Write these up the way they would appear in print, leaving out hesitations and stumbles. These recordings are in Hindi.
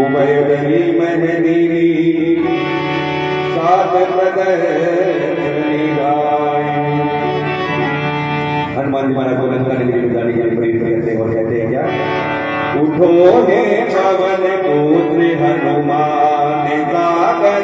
उभयदली महदीरी सात हनुमान जी महाराज को लंका नगरी में जाने के लिए प्रेरित करते और कहते हैं क्या? उठो हे पवन पुत्र हनुमान सागर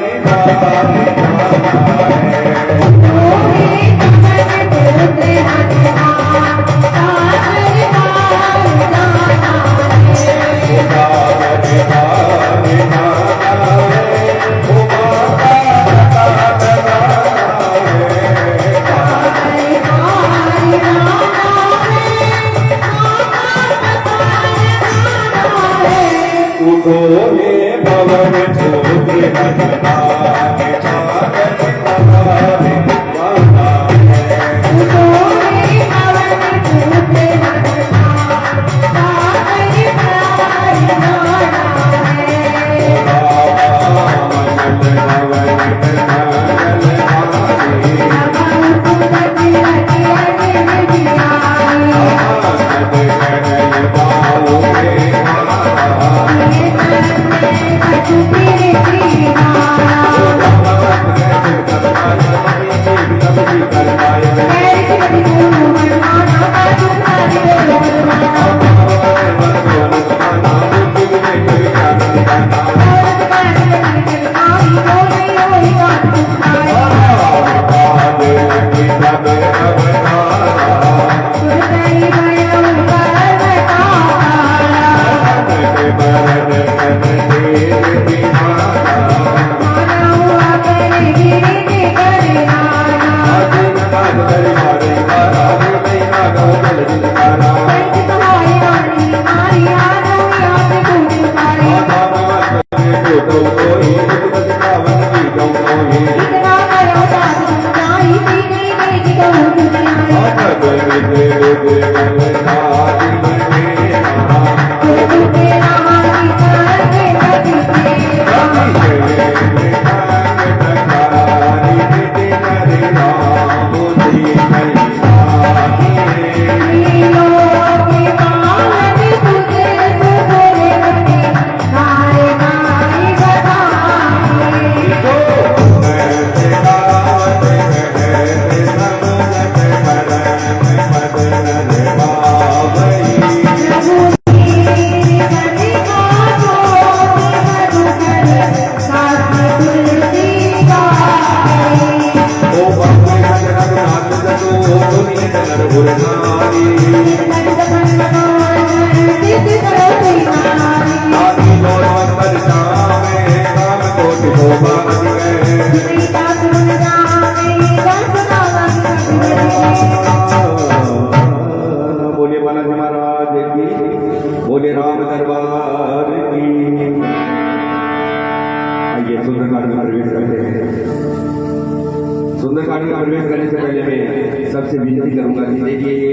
सुंदरकांड में प्रवेश करने से पहले मैं सबसे विनती करूंगा कि देखिए ये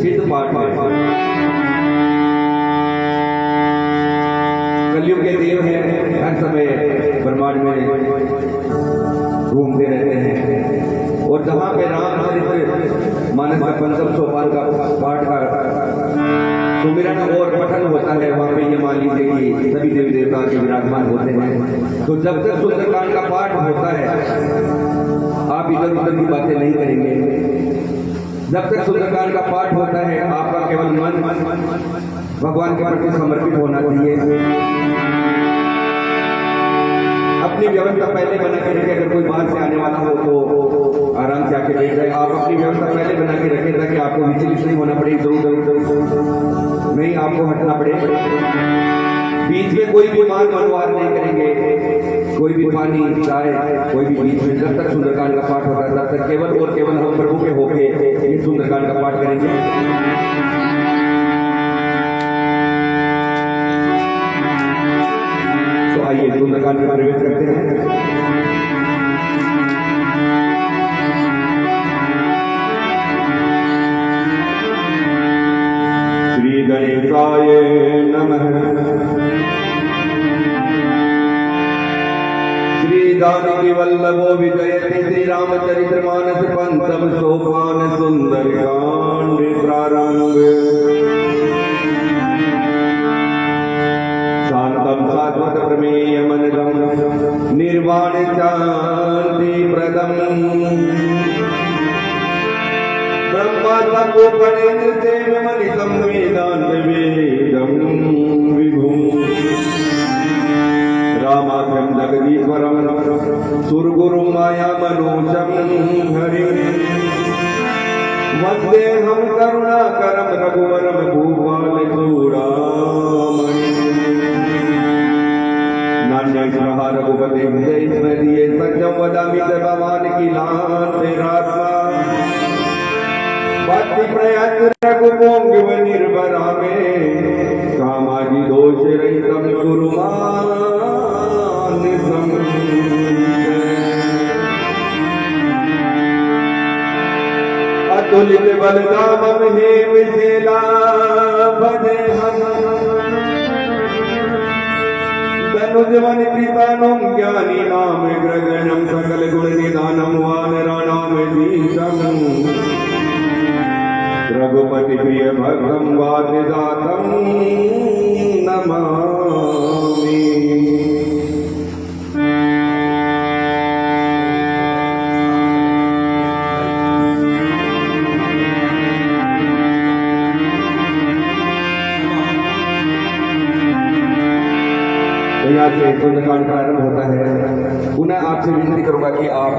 सिद्ध पाठ कलयुग के देव हैं, हर समय ब्रह्मांड में घूमते रहते हैं और जहाँ पे रामचरित्र मानस का पंचम सोपान का पाठ का सुमिरन और पठन होता है, वहाँ पे ये मान लीजिए कि सभी देवी देवता के विराजमान होते हैं। तो जब तक सुंदरकांड का पाठ होता है आप इधर उधर की बातें नहीं करेंगे। जब तक सुंदरकांड का पाठ होता है आपका केवल मन भगवान के प्रति समर्पित होना चाहिए। अपनी व्यवस्था पहले बना के रखें। अगर कोई बाहर से आने वाला हो तो आराम से आके देख रहे, आप अपनी व्यवस्था पहले बना के रखें ताकि आपको विचलित नहीं होना पड़े, नहीं आपको हटना पड़े। बीच में कोई भी मान मनवार नहीं करेंगे, कोई भी पानी चाय कोई भी बीच में। जब तक सुंदरकांड का पाठ होता है तब तक केवल और केवल हम प्रभु के होके ये सुंदरकांड का पाठ करेंगे। आइए सुंदरकांड में प्रवेश करते हैं। श्री गणेशाय नमः। श्री जानकी वल्लभो विजयते श्री रामचरितमानस पंचम सोपान सुंदरकांड प्रारंभ। प्रयत रघुपोंग निर्भरा में कामादि दोष रहितम कुरुमान अतुलित बलदामम हे विशेला भजे हम धनुजवन कृतानुम ज्ञानी नाम ग्रगणम सकल गुण निदानम वानराणाम दीशम रघुपति प्रिय भक्तम वादिदातम नमामि। यहाँ से सुंदरकांड प्रारंभ होता है। पुनः आपसे विनती करूंगा कि आप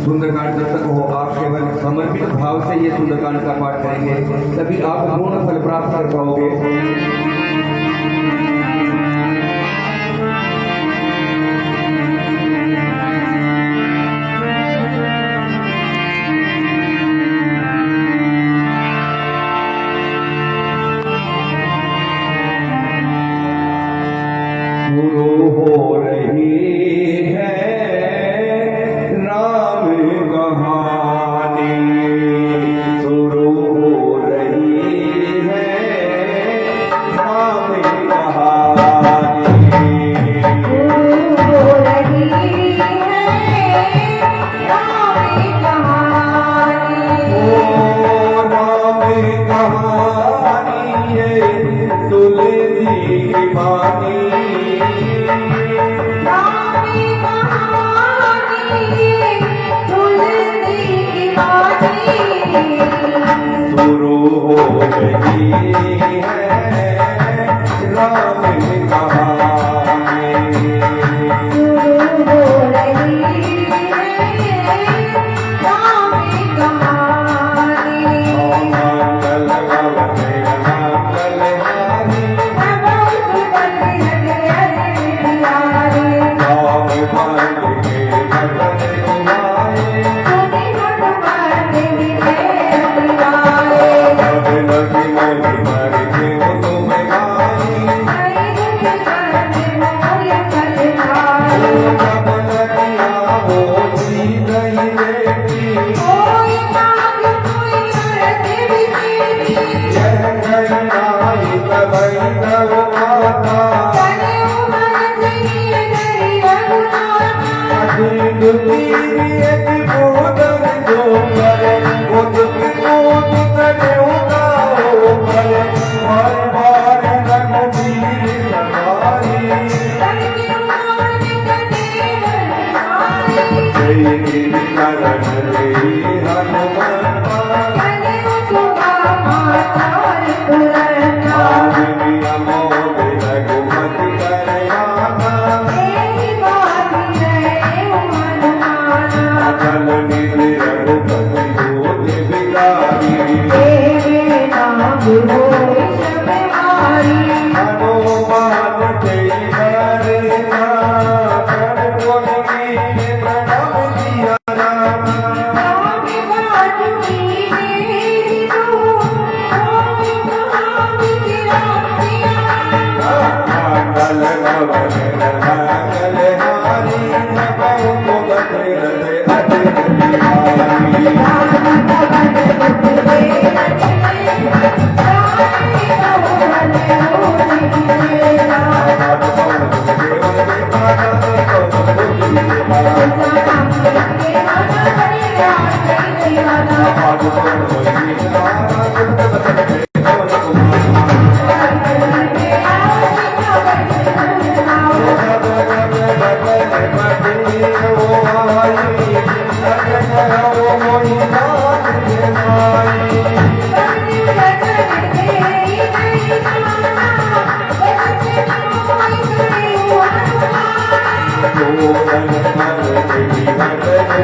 सुंदरकांड जब तक हो आप केवल समर्पित भाव से ये सुंदरकांड का पाठ करेंगे, तभी आप पूर्ण फल प्राप्त कर पाओगे। शुरू हो रही है राम कहानी, शुरू हो रही है राम कहानी, शुरू हो रही है राम कहानी, ओ राम कहानी ये तुलसी की बानी, शुरू हो रही है राम कहानी, शुरू हो रही है राम कहानी, मंगल भवते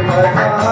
मंगल हारी,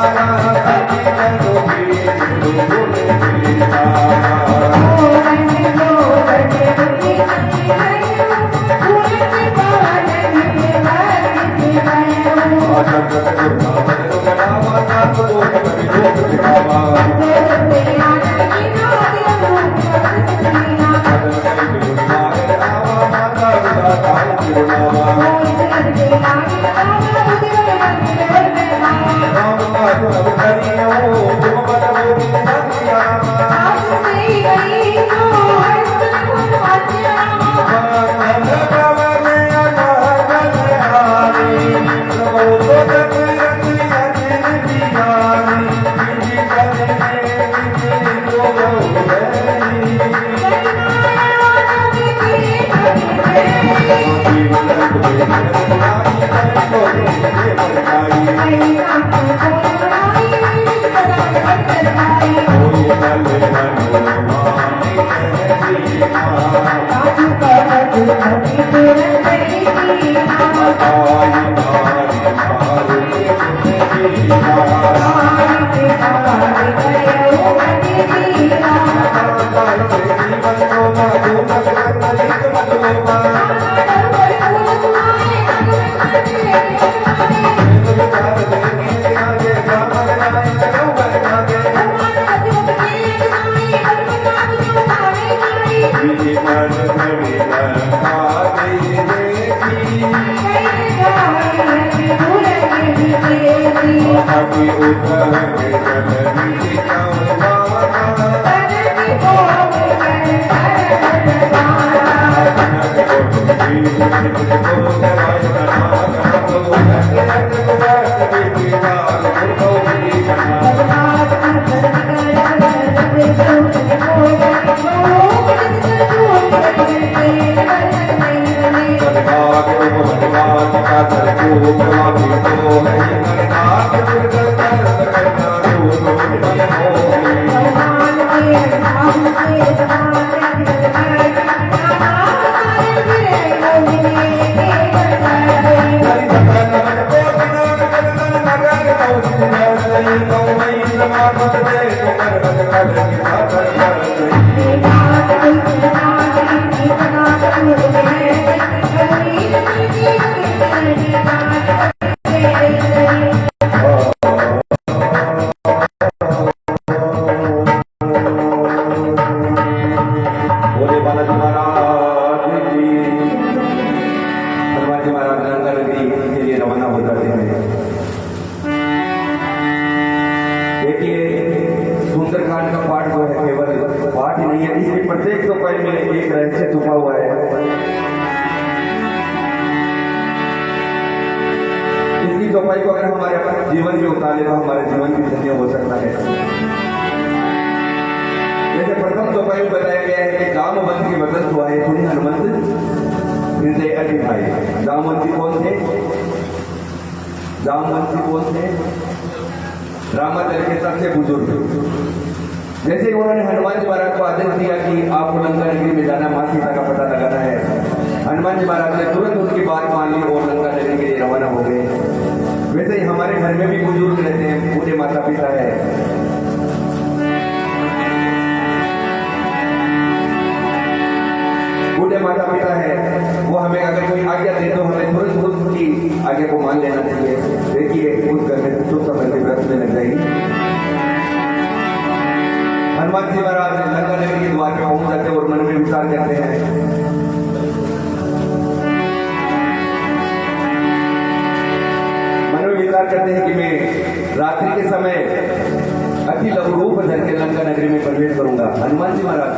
चौपाई को अगर हमारे जीवन में उतारे तो हमारे जीवन भी धन्य हो सकता है। जैसे प्रथम चौपाई में बताया गया है कि जामवंत के वचन हुआ है, सुनी हनुमंत हृदय अति भाई। जामवंती कौन थे? जामवंती कौन थे? रामाचल के सबसे बुजुर्ग। जैसे उन्होंने हनुमान जी महाराज को आदेश दिया कि आपको लंका नगरी में जाना, मां सीता का पता लगाना है, हनुमान जी महाराज ने तुरंत उनकी बात मान ली और लंका नगरी के लिए रवाना हो गए। वैसे ही हमारे घर में भी बुजुर्ग रहते हैं, बूढ़े माता पिता है। बूढ़े माता पिता है, वो हमें अगर कोई आज्ञा दे तो हमें तुरंत उसकी आज्ञा को मान लेना चाहिए। देखिए उस घर में कुछ समय के व्रत में लग जाएगी। हनुमान जी महाराज लंका नगरी के द्वार पे पहुंच जाते और मन में विचार करते हैं, मन में विचार करते हैं कि मैं रात्रि के समय अति लघु रूप धर के लंका नगरी में प्रवेश करूंगा। हनुमान जी महाराज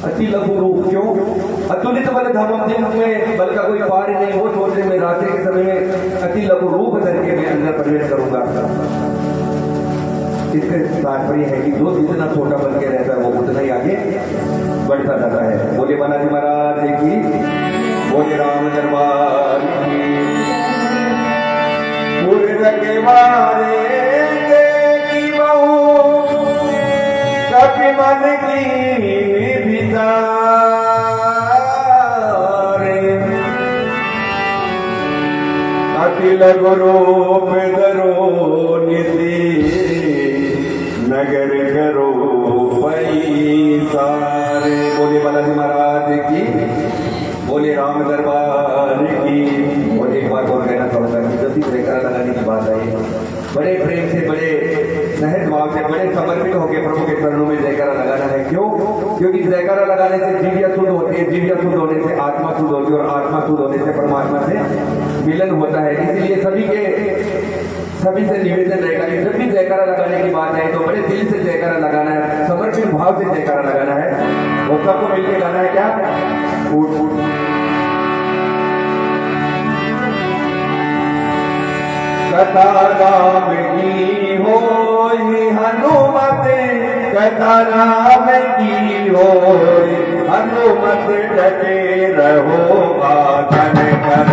अति लघु रूप क्यों? अतुलित बल धाम में बल का कोई पार नहीं हो, सोचने में रात्रि के समय में अति लघु रूप धर के मैं अंदर प्रवेश करूंगा। इसका तात्पर्य है कि जो जितना छोटा बन के रहता है वो उतना ही आगे बढ़ता जाता है। बोले बालाजी महाराज की, बोले राम दरबार की। के मारेंगे की बहू कभी मन की बिचारे, अति लघु रूप धरो निधि नगर करो पैसारे। बोले बालाजी महाराज की, बोले राम दरबार की। और एक बात और कहना चाहूंगा कि जब भी जयकारा लगाने की बात आई, बड़े प्रेम से बड़े सहज भाव से बड़े समर्पित होकर प्रभु के चरणों में जयकारा लगाना है। क्यों? क्योंकि जयकारा लगाने से जीविया शुद्ध होती है, जीविया शुद्ध होने से आत्मा शुद्ध होती है और आत्मा शुद्ध होने से परमात्मा से मिलन होता है। इसलिए सभी से निवेदन रहेगा कि जब भी जयकारा लगाने की बात है तो बड़े दिल से जयकारा लगाना है, समर्पित भाव से जयकारा लगाना है और सबको मिलकर गाना है। क्या? उठ उठ कताराम की होई हनुमत, कताराम की होई हनुमत, डटे रहो आगन कर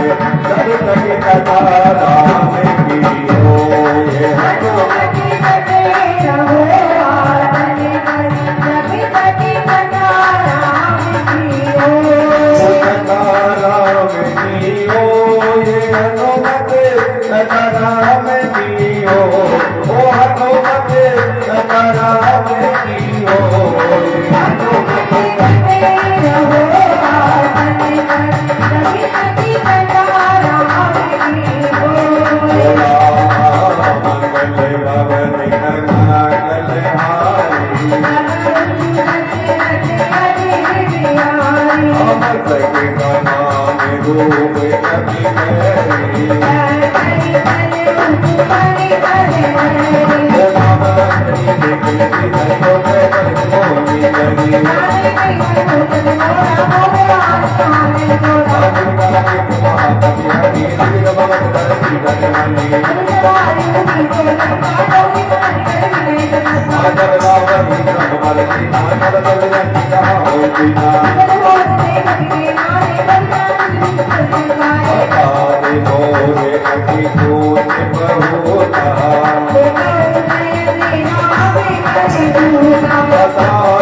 जब तक कताराम की होई हनुमत, डटे रहो आगन कर जब तक कताराम की होई, कताराम की होई हनुमत, कताराम की हो ओ हनुमत, कताराम की हो हनुमत, डटे रहो आगन कर जब तक कताराम की होई। मंगल भवन मंगल हारी, अमर के नाम रूप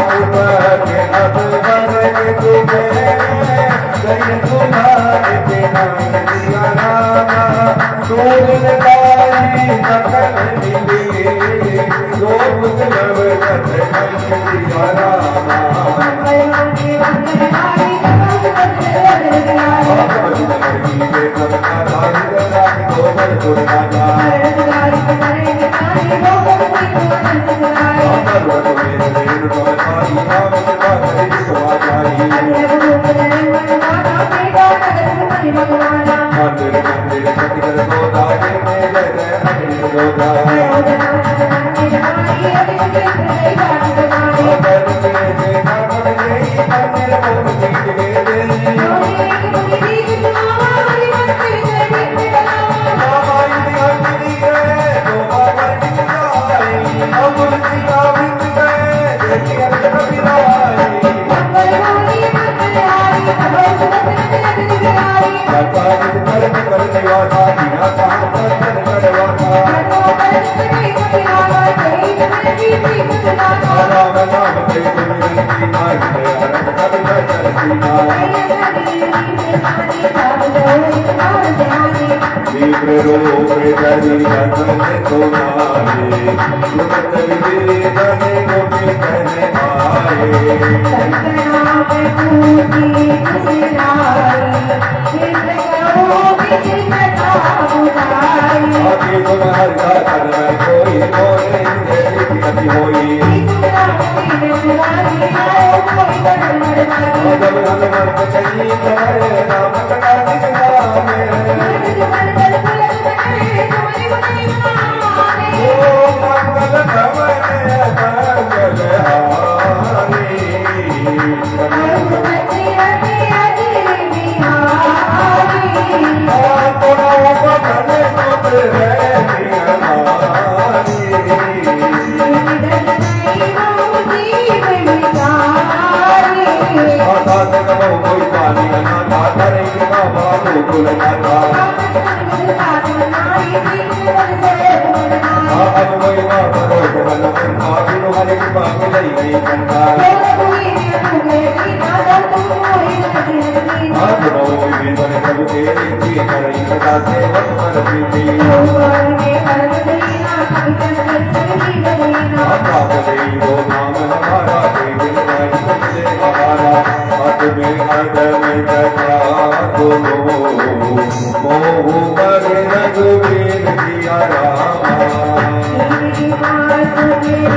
कभी मेरी, मोह पर रघुवीर किया रामा। Thank you.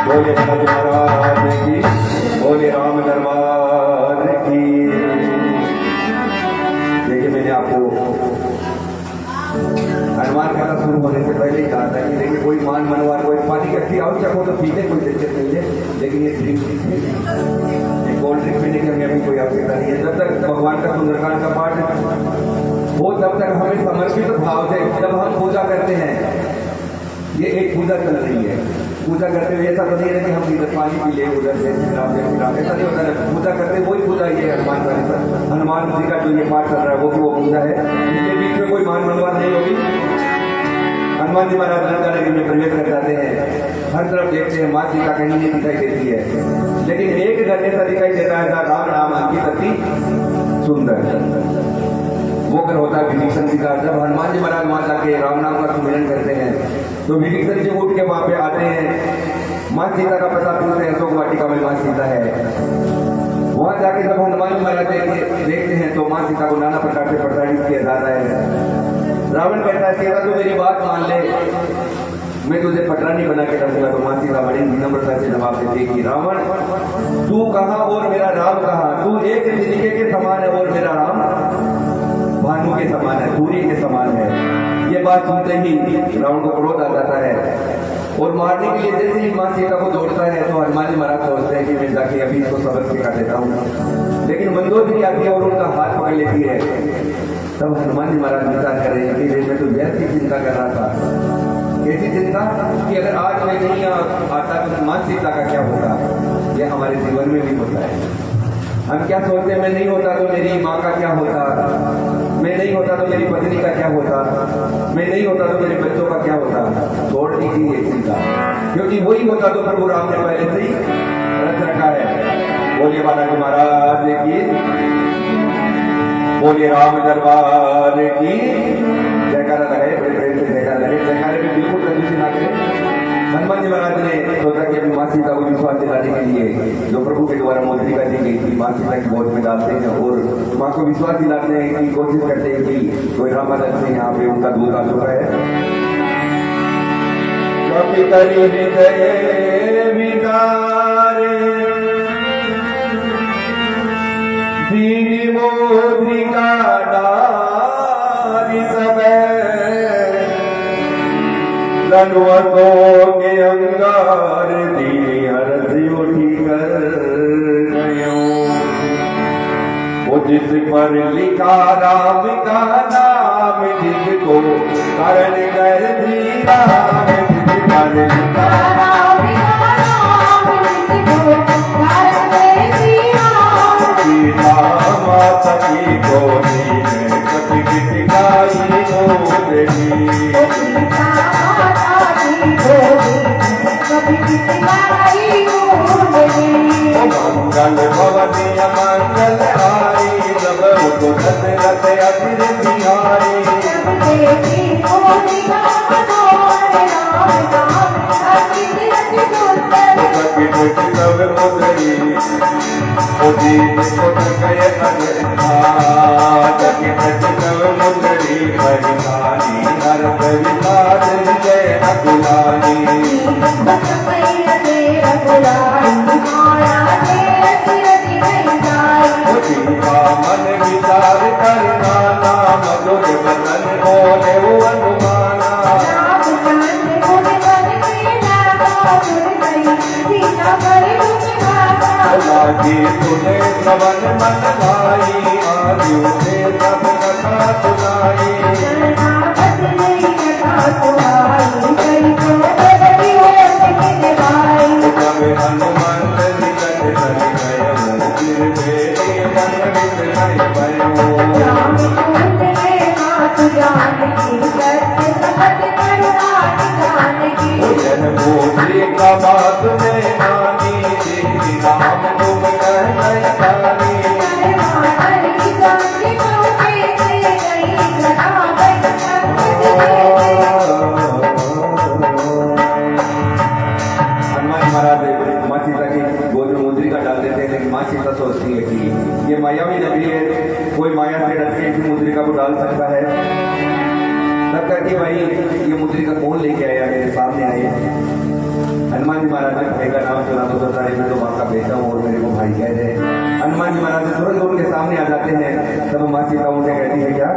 बोले भरत महाराज की, बोले राम दरबार की। देखिए मैंने आपको हनुमान कथा शुरू होने से पहले ही कहा था कि देखिए कोई मान मनवार कोई पानी की अच्छी आवश्यक हो तो पीते, कोई दिक्कत नहीं है, लेकिन ये ड्रिंक ये कोल्ड ड्रिंक पीने की हमें अभी कोई आवश्यकता नहीं है। जब तक भगवान का सुंदरकांड का पाठ हो तब तक हमें समर्पित भाव से जब हम पूजा करते हैं, ये एक पूजा चल रही है। पूजा करते हुए ऐसा तो नहीं है कि हम इधर पानी पी ले उधर से ऐसा नहीं होता है। पूजा करते वही पूजा ये हनुमान चालीसा, हनुमान जी का जो ये पाठ चल रहा है वो पूजा है। इसके बीच में कोई मान मनवाद नहीं होगी। हनुमान जी महाराज लंका नगरी में प्रवेश कर जाते हैं, हर तरफ देखते हैं माँ सीता कहीं नहीं दिखाई देती है, लेकिन एक घर ऐसा दिखाई देता है राम नाम अंकित अति सुंदर। वो घर होता है विभीषण जी का। जब हनुमान जी महाराज वहां जाके राम नाम का सुमिरन करते हैं तो विभीषण जी उठ के वहां पे आते हैं, माँ सीता का पता पूछते हैं, अशोक वाटिका में माँ सीता है। वहां जाके जब हनुमान जी महाराज देखते हैं तो माँ सीता को नाना प्रकार से प्रताड़ित किया जाता है। रावण कहता है सीता तू मेरी बात मान ले, मैं तुझे पटरानी बना के रखूंगा। तो माँ सीता बड़ी विनम्रता से जवाब देती है कि रावण तू कहाँ और मेरा राम कहाँ, तू एक तिनके के समान है और मेरा राम भानु के समान है, सूर्य के समान है। ये बात सुनते ही रावण को क्रोध आ जाता है और मारने के लिए जैसे ही माँ सीता को दौड़ता है तो हनुमान जी महाराज सोचते हैं कि मैं जाके अभी इसको सबक सिखा देता हूँ, लेकिन मंदोदरी आती है और उनका हाथ पकड़ लेती है। तब हनुमान जी महाराज विचार कर रहे हैं कि मैं तो ऐसी चिंता कर रहा था, कैसी चिंता कि अगर आज मैं नहीं आता तो माँ सीता का क्या होगा। ये हमारे जीवन में भी होता है। हम क्या सोचते हैं, मैं नहीं होता तो मेरी माँ का क्या होता, मैं नहीं होता तो मेरी पत्नी का क्या होता, मैं नहीं होता तो मेरे बच्चों का क्या होता। छोड़ दीजिए ये चिंता, क्योंकि वही होता तो प्रभु राम ने पहले से ही रच रखा है। बोलिए बालाजी महाराज की, बोलिए राम दरबार की। जयकारा लगे, बड़े प्रेम से जयकारा लगे। जयकारे में बिल्कुल कंजूसी ना करें। हनुमान जी महाराज ने सोचा कि अपनी माँ सीता को विश्वास दिलाने के लिए जो प्रभु के द्वारा मुद्रिका दी गई थी माँ सीता की गोद में डालते हैं और माँ को विश्वास दिलाने की कोशिश करते हैं कि कोई रामानंद से यहाँ पे उनका दूध आ चुका है। लनुअतों के अंगार दीनी हरस उठी कर गयो, वो जिस पर लिखा राम का नाम, जिसको करण कर दी राम, जिस पर लिखा राम का नाम, जिसको करण कर दी राम। सीता माता की गोदी में कभी गिटाई मोरनी, मंगल भवनी मंगल हारी, सब को रत रत अधीर बिहारी। सब मुद्री गए सब मुद्री परिधानी, हर परिधान जय अकुलानी। मन विचार करना नाम दुर्ग बदन बोले वो अनुमाना। लागी सुने श्रवण मन लाई, आयु से सब कथा सुनाई। हनुमंत निकट कर गयो, फिर मेरे मन विच नहीं भयो। जन बोले का बात में मानी, राम तुम कह नहीं जानी। डाल सकता है। तब करके भाई ये मुद्रिका कौन लेके आया मेरे सामने आए। हनुमान जी महाराज ने भाई का नाम सुना तो बता रहे मैं तो माँ का बेटा हूँ और मेरे को भाई कह रहे हैं। हनुमान जी महाराज तुरंत उनके सामने आ जाते हैं। तब माँ सीता उनसे कहती है क्या,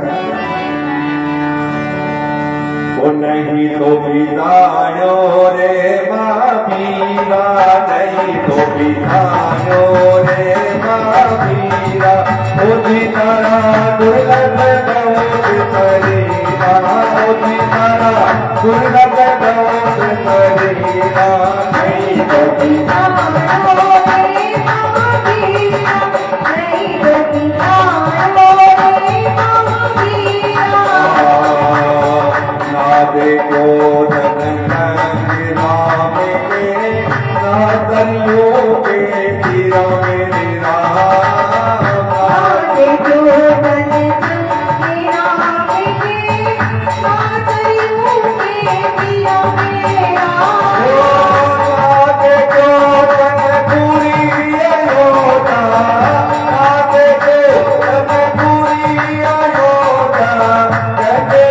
वो नहीं तो बितायो रे माँ मीरा, नहीं तो बितायो रे माँ मीरा, ओ सीतारा दुर्लभ बहुत शरीरा, ओ सीतारा दुर्लभ बहुत शरीरा, नहीं तो बितायो रे माँ मीरा, नहीं तो बितायो रे माँ मीरा। देखो राम के नादलियों के तीरा मेरे राम, देखो राम के नादलियों के तीरा मेरे राम, देखो पूरी अयोध्या, देखो पूरी अयोध्या, कहते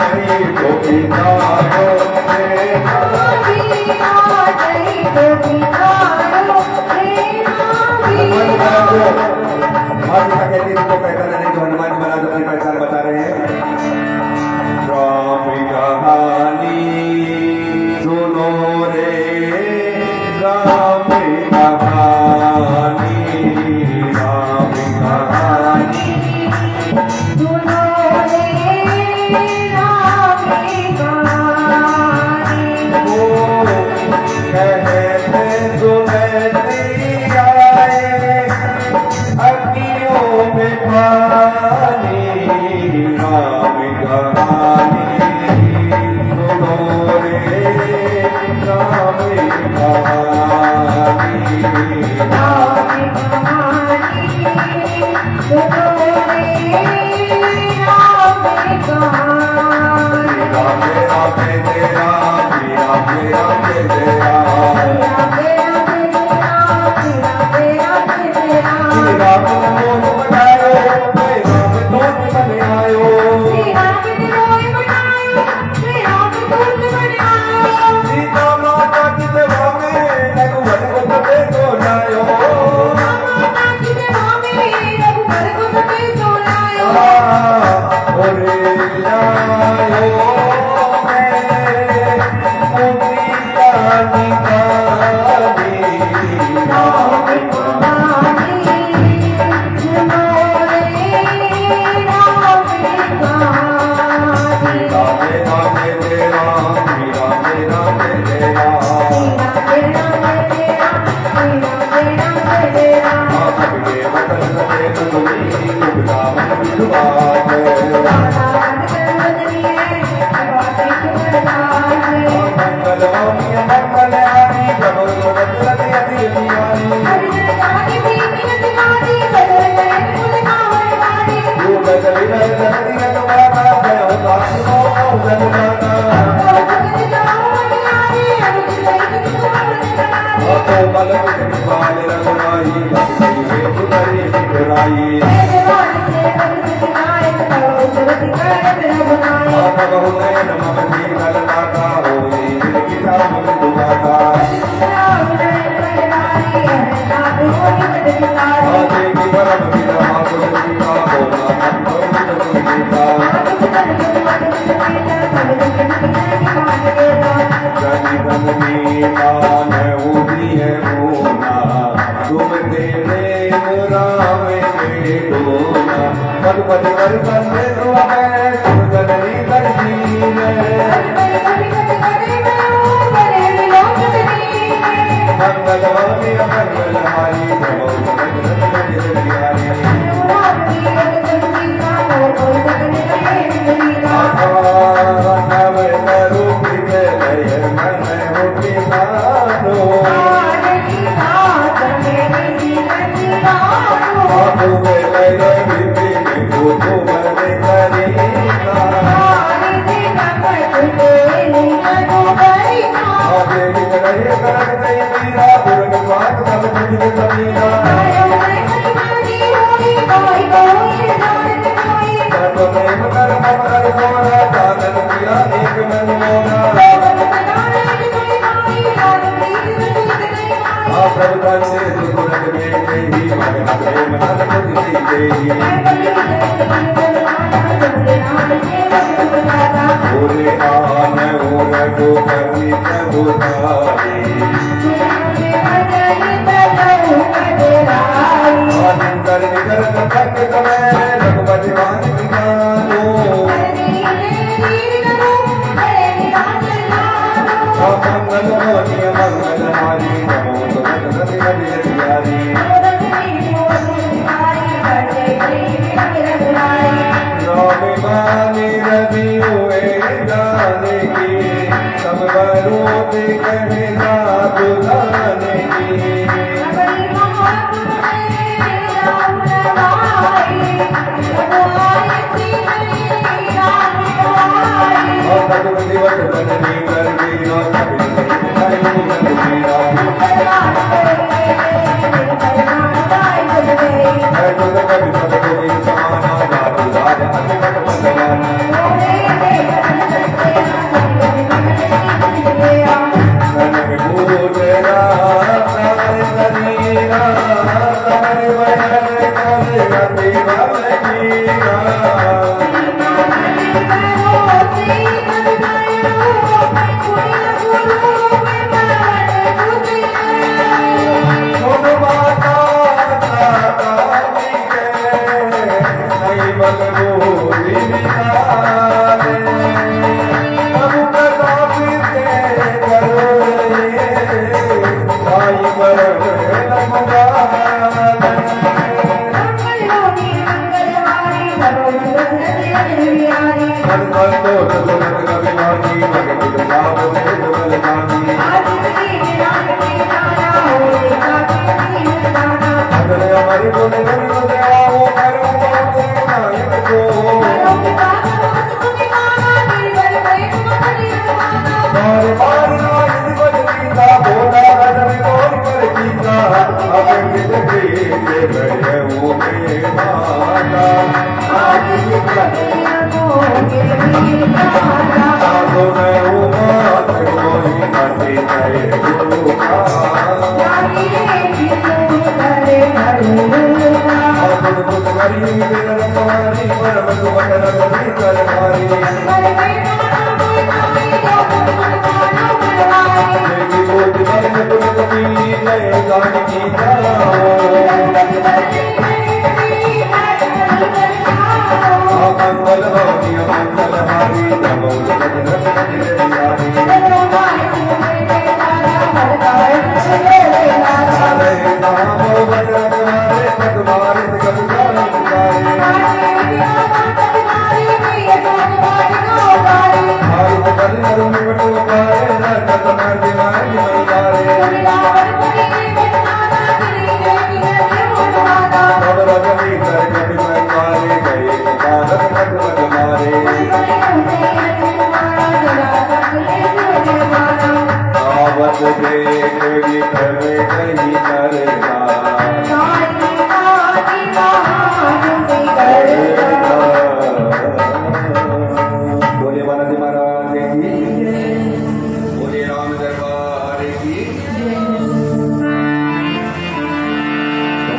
नहीं तो बितायो रे माँ मीरा, नहीं तो बितायो रे माँ मीरा। माँ सीता कहती है तुमको पहचाना नहीं, तो हनुमान जी महाराज अपनी पहचान बता रहे हैं। राम कहानी सुनो रे, राम कहानी, राम कहानी सुनो रे, तो प्रेम कर ममकर मोरा साधन किया एक मन मोरा प्रभुता से दुर्गुण में ही मन प्रेम नल दे बोले आन ओर को कभी प्रभुतारी आनंदर निकर तक समय रघुपति मान दिखानो मंगल मोनिय मंगल हारी नमो तुमत सति हरि हरि राम मानी रवि हुए जाने की सब बरूद कहना बुलाने की दिवस बननी कर दीना कभी सब कोई समाना जादू राज अनगढ़ भगवाना कनक भूतरा तारे शरीरा तारे वयन करे गति बलगीरा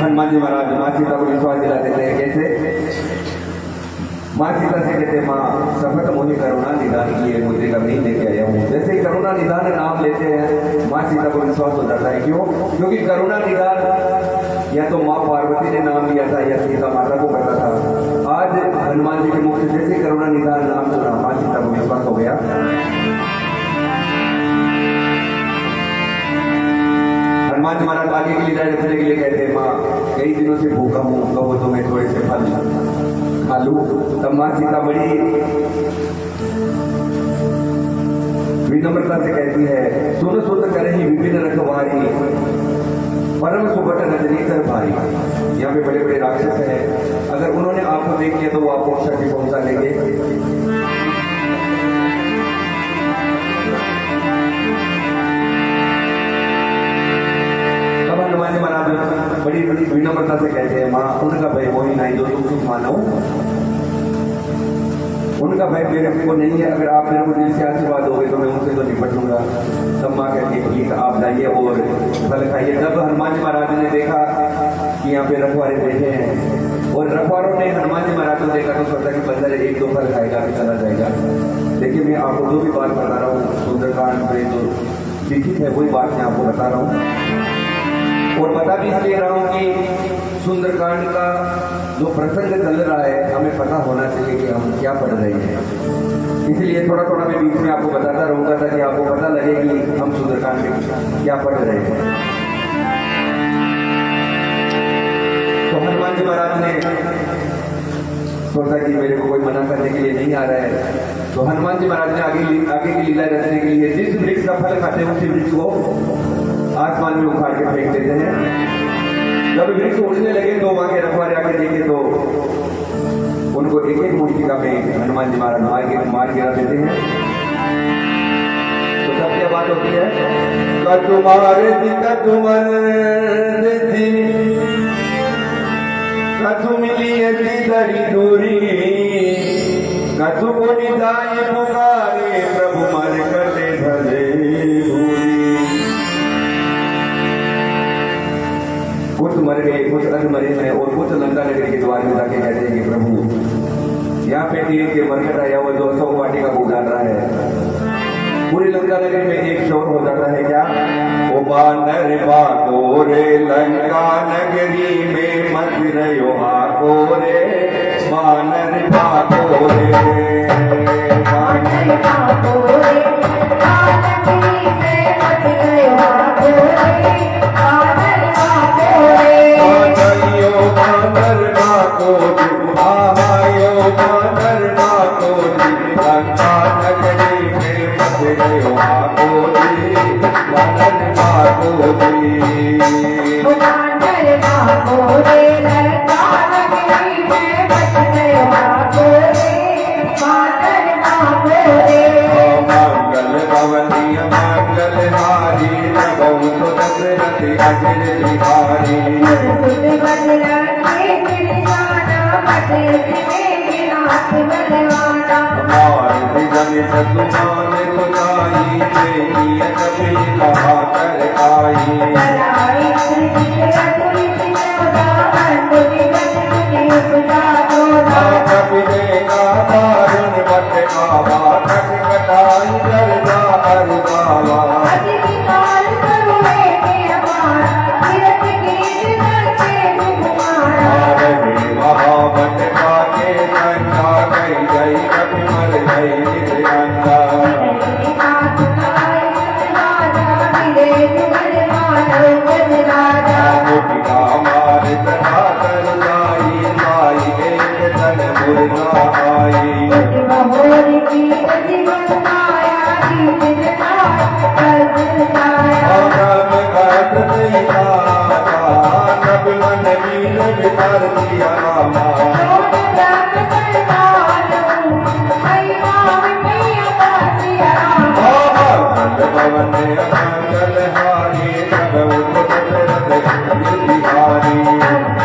हनुमान जी महाराज माँ सीता को विश्वास दिला देते हैं कैसे? माँ सीता से कहते माँ सफत मुनि करुणा निदान की मुद्रे का नहीं लेके आया हूँ। जैसे ही करुणा निदान नाम लेते हैं माँ सीता को विश्वास हो जाता है। क्यों? क्योंकि करुणा निदान या तो माँ पार्वती ने नाम लिया था या सीता माता को पता था। आज हनुमान जी के मुख से जैसे करुणा निदान नाम सुना माँ सीता को विश्वास हो गया। हनुमान जी महाराज आगे के लिए जाने के लिए कहते हैं माँ कई दिनों से भूखा हूँ, कहो तो मैं थोड़े से फल खा लूं। तब माँ सीता बड़ी विनम्रता से कहती है सुन सुन करही विभिन्न रखवारी परम सुबट नजरी कर भारी। यहाँ पे बड़े बड़े राक्षस हैं, अगर उन्होंने आपको देख लिया तो वो आपको क्षति पहुंचा लेंगे। बड़ी बड़ी विनम्र विनम्रता से कहते हैं, माँ उनका भय वही नहीं जो तुम सुख मानो, उनका भय मेरे को नहीं है। अगर आप मेरे को दिल से आशीर्वाद दोगे तो मैं उनसे तो निपट लूंगा। तब माँ कहती है ठीक, आप जाइए और फल खाइए। जब हनुमान जी महाराज ने देखा कि यहाँ पे रखवारे बैठे हैं और रखवारों ने हनुमान जी महाराज को देखा तो सोचा कि बंदर एक दो फल खाएगा फिर चला जाएगा। देखिए मैं आपको जो भी बात बता रहा हूँ सुंदरकांड में जो लिखित है वही बात मैं आपको बता रहा हूँ। और बता भी इसलिए रहा हूँ कि सुंदरकांड का जो प्रसंग चल रहा है हमें पता होना चाहिए कि हम क्या पढ़ रहे हैं। इसलिए थोड़ा थोड़ा मैं बीच में आपको बताता रहूंगा ताकि आपको पता लगे कि हम सुंदरकांड में क्या पढ़ रहे हैं। तो हनुमान जी महाराज ने सोचा कि मेरे को कोई मना करने के लिए नहीं आ रहा है, तो हनुमान जी महाराज ने आगे की लीला रचने के लिए जिस वृक्ष का फल खाते हैं उसी वृक्ष को आसमान में उखाड़ के फेंक देते हैं। जब वृक्ष उड़ने लगे तो वहां के रखवारे आके देखे तो उनको एक एक मूर्तिका में हनुमान जी महाराज मार गिरा देते हैं। तो तब क्या बात होती है, कछु मिली दरी दूरी, कछु को निदाय पुकारे प्रभु मर करते भले दूरी। कुछ मर गए, कुछ अध मरे हैं और कुछ लंका नगर के द्वार में जाके कहते हैं कि प्रभु यहाँ पे तीर के मरकट आया हुआ जो 100 वाटी का भूख डाल रहा है। पूरी लंका नगर में एक शोर हो जाता है, क्या ओ बानर बाको रे लंका नगरी में मत रहो आको रे, बानर बाको रे बानर बाको रे नगरी में मत रहो आको रे, बानर बाको रे आयो बानर बाको आयो बानर बाको लंका नगरी में मत रहो आको रे, बानर बाको रे बानर बाको रे लंका नगरी में मत रहो आको रे, बानर बाको रे मंगल भवनी मंगल हारी प्रभु तो दशरथ अजर बिहारी सतुमान सुनाई देवी कभी कहा कर आई, कभी देगा दारुण बट कावा कट कटाई दरदा अरुदावा महावट काके संगा गई गई कभी मर गई अंगा मार तथा कर लाई लाई एक तन मुर्गा आई कभी मन मीन बितर दिया रामा भवन मंगल हारी प्रभु बिहारी गए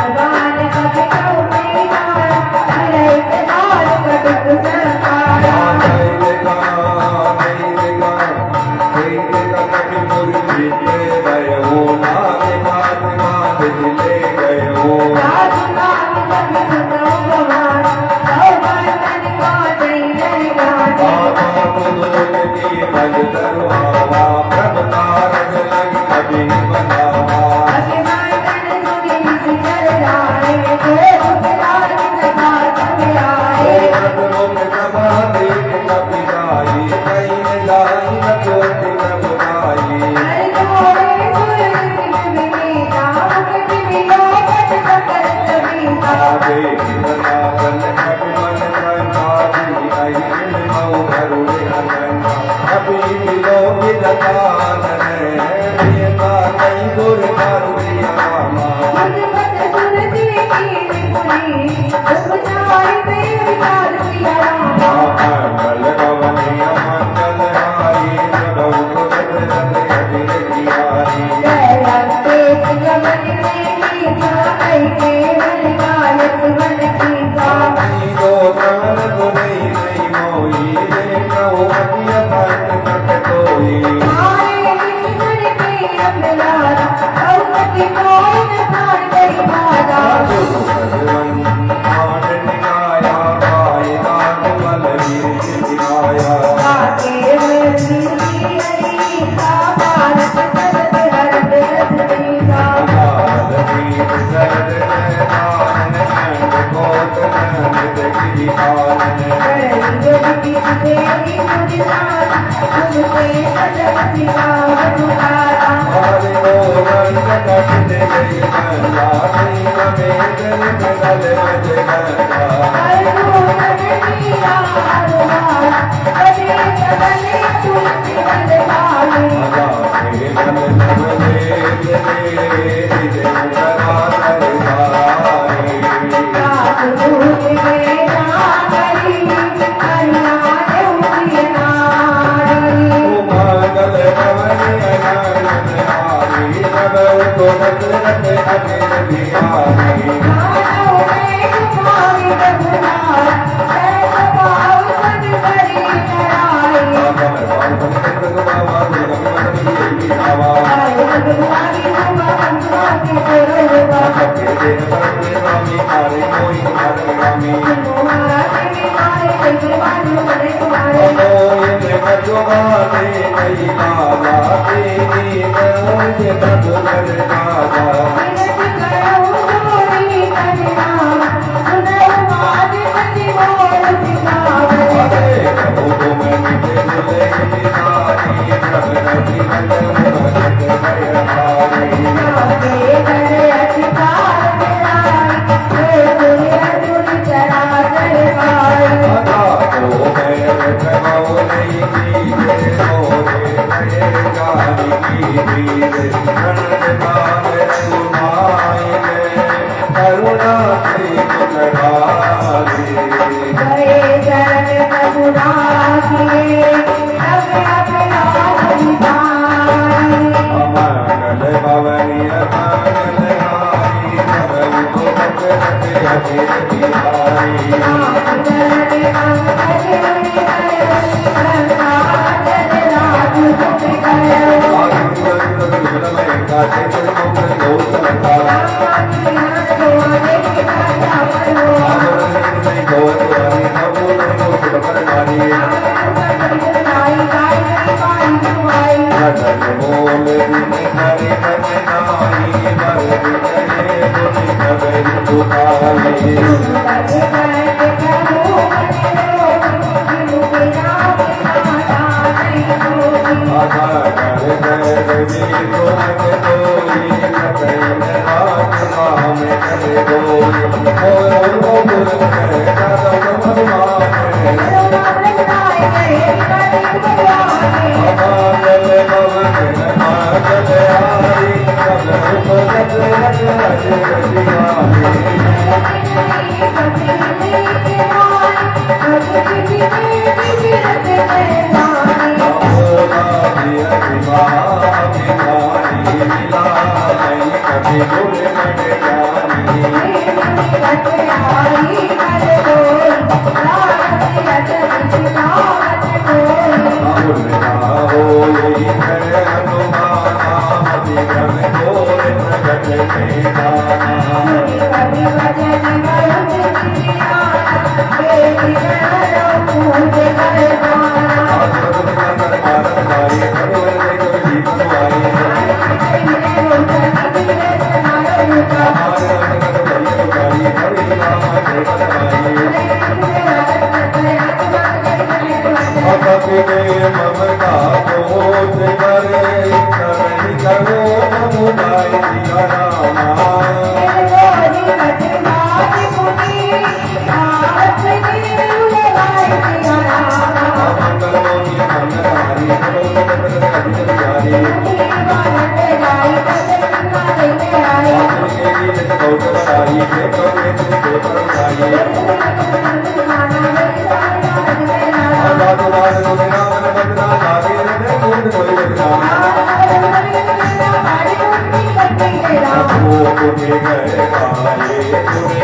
गए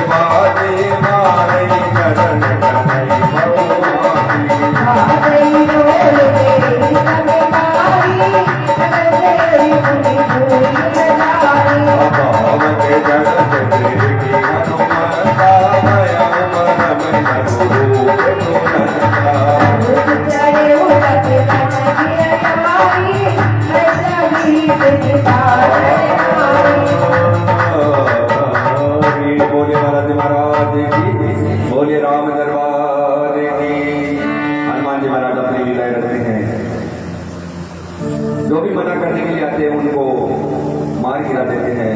मारे मारे करण दरबार की। हनुमान जी महाराज अपनी लीलाएं रखते हैं। जो भी मना करने के लिए आते हैं उनको मार गिरा देते हैं।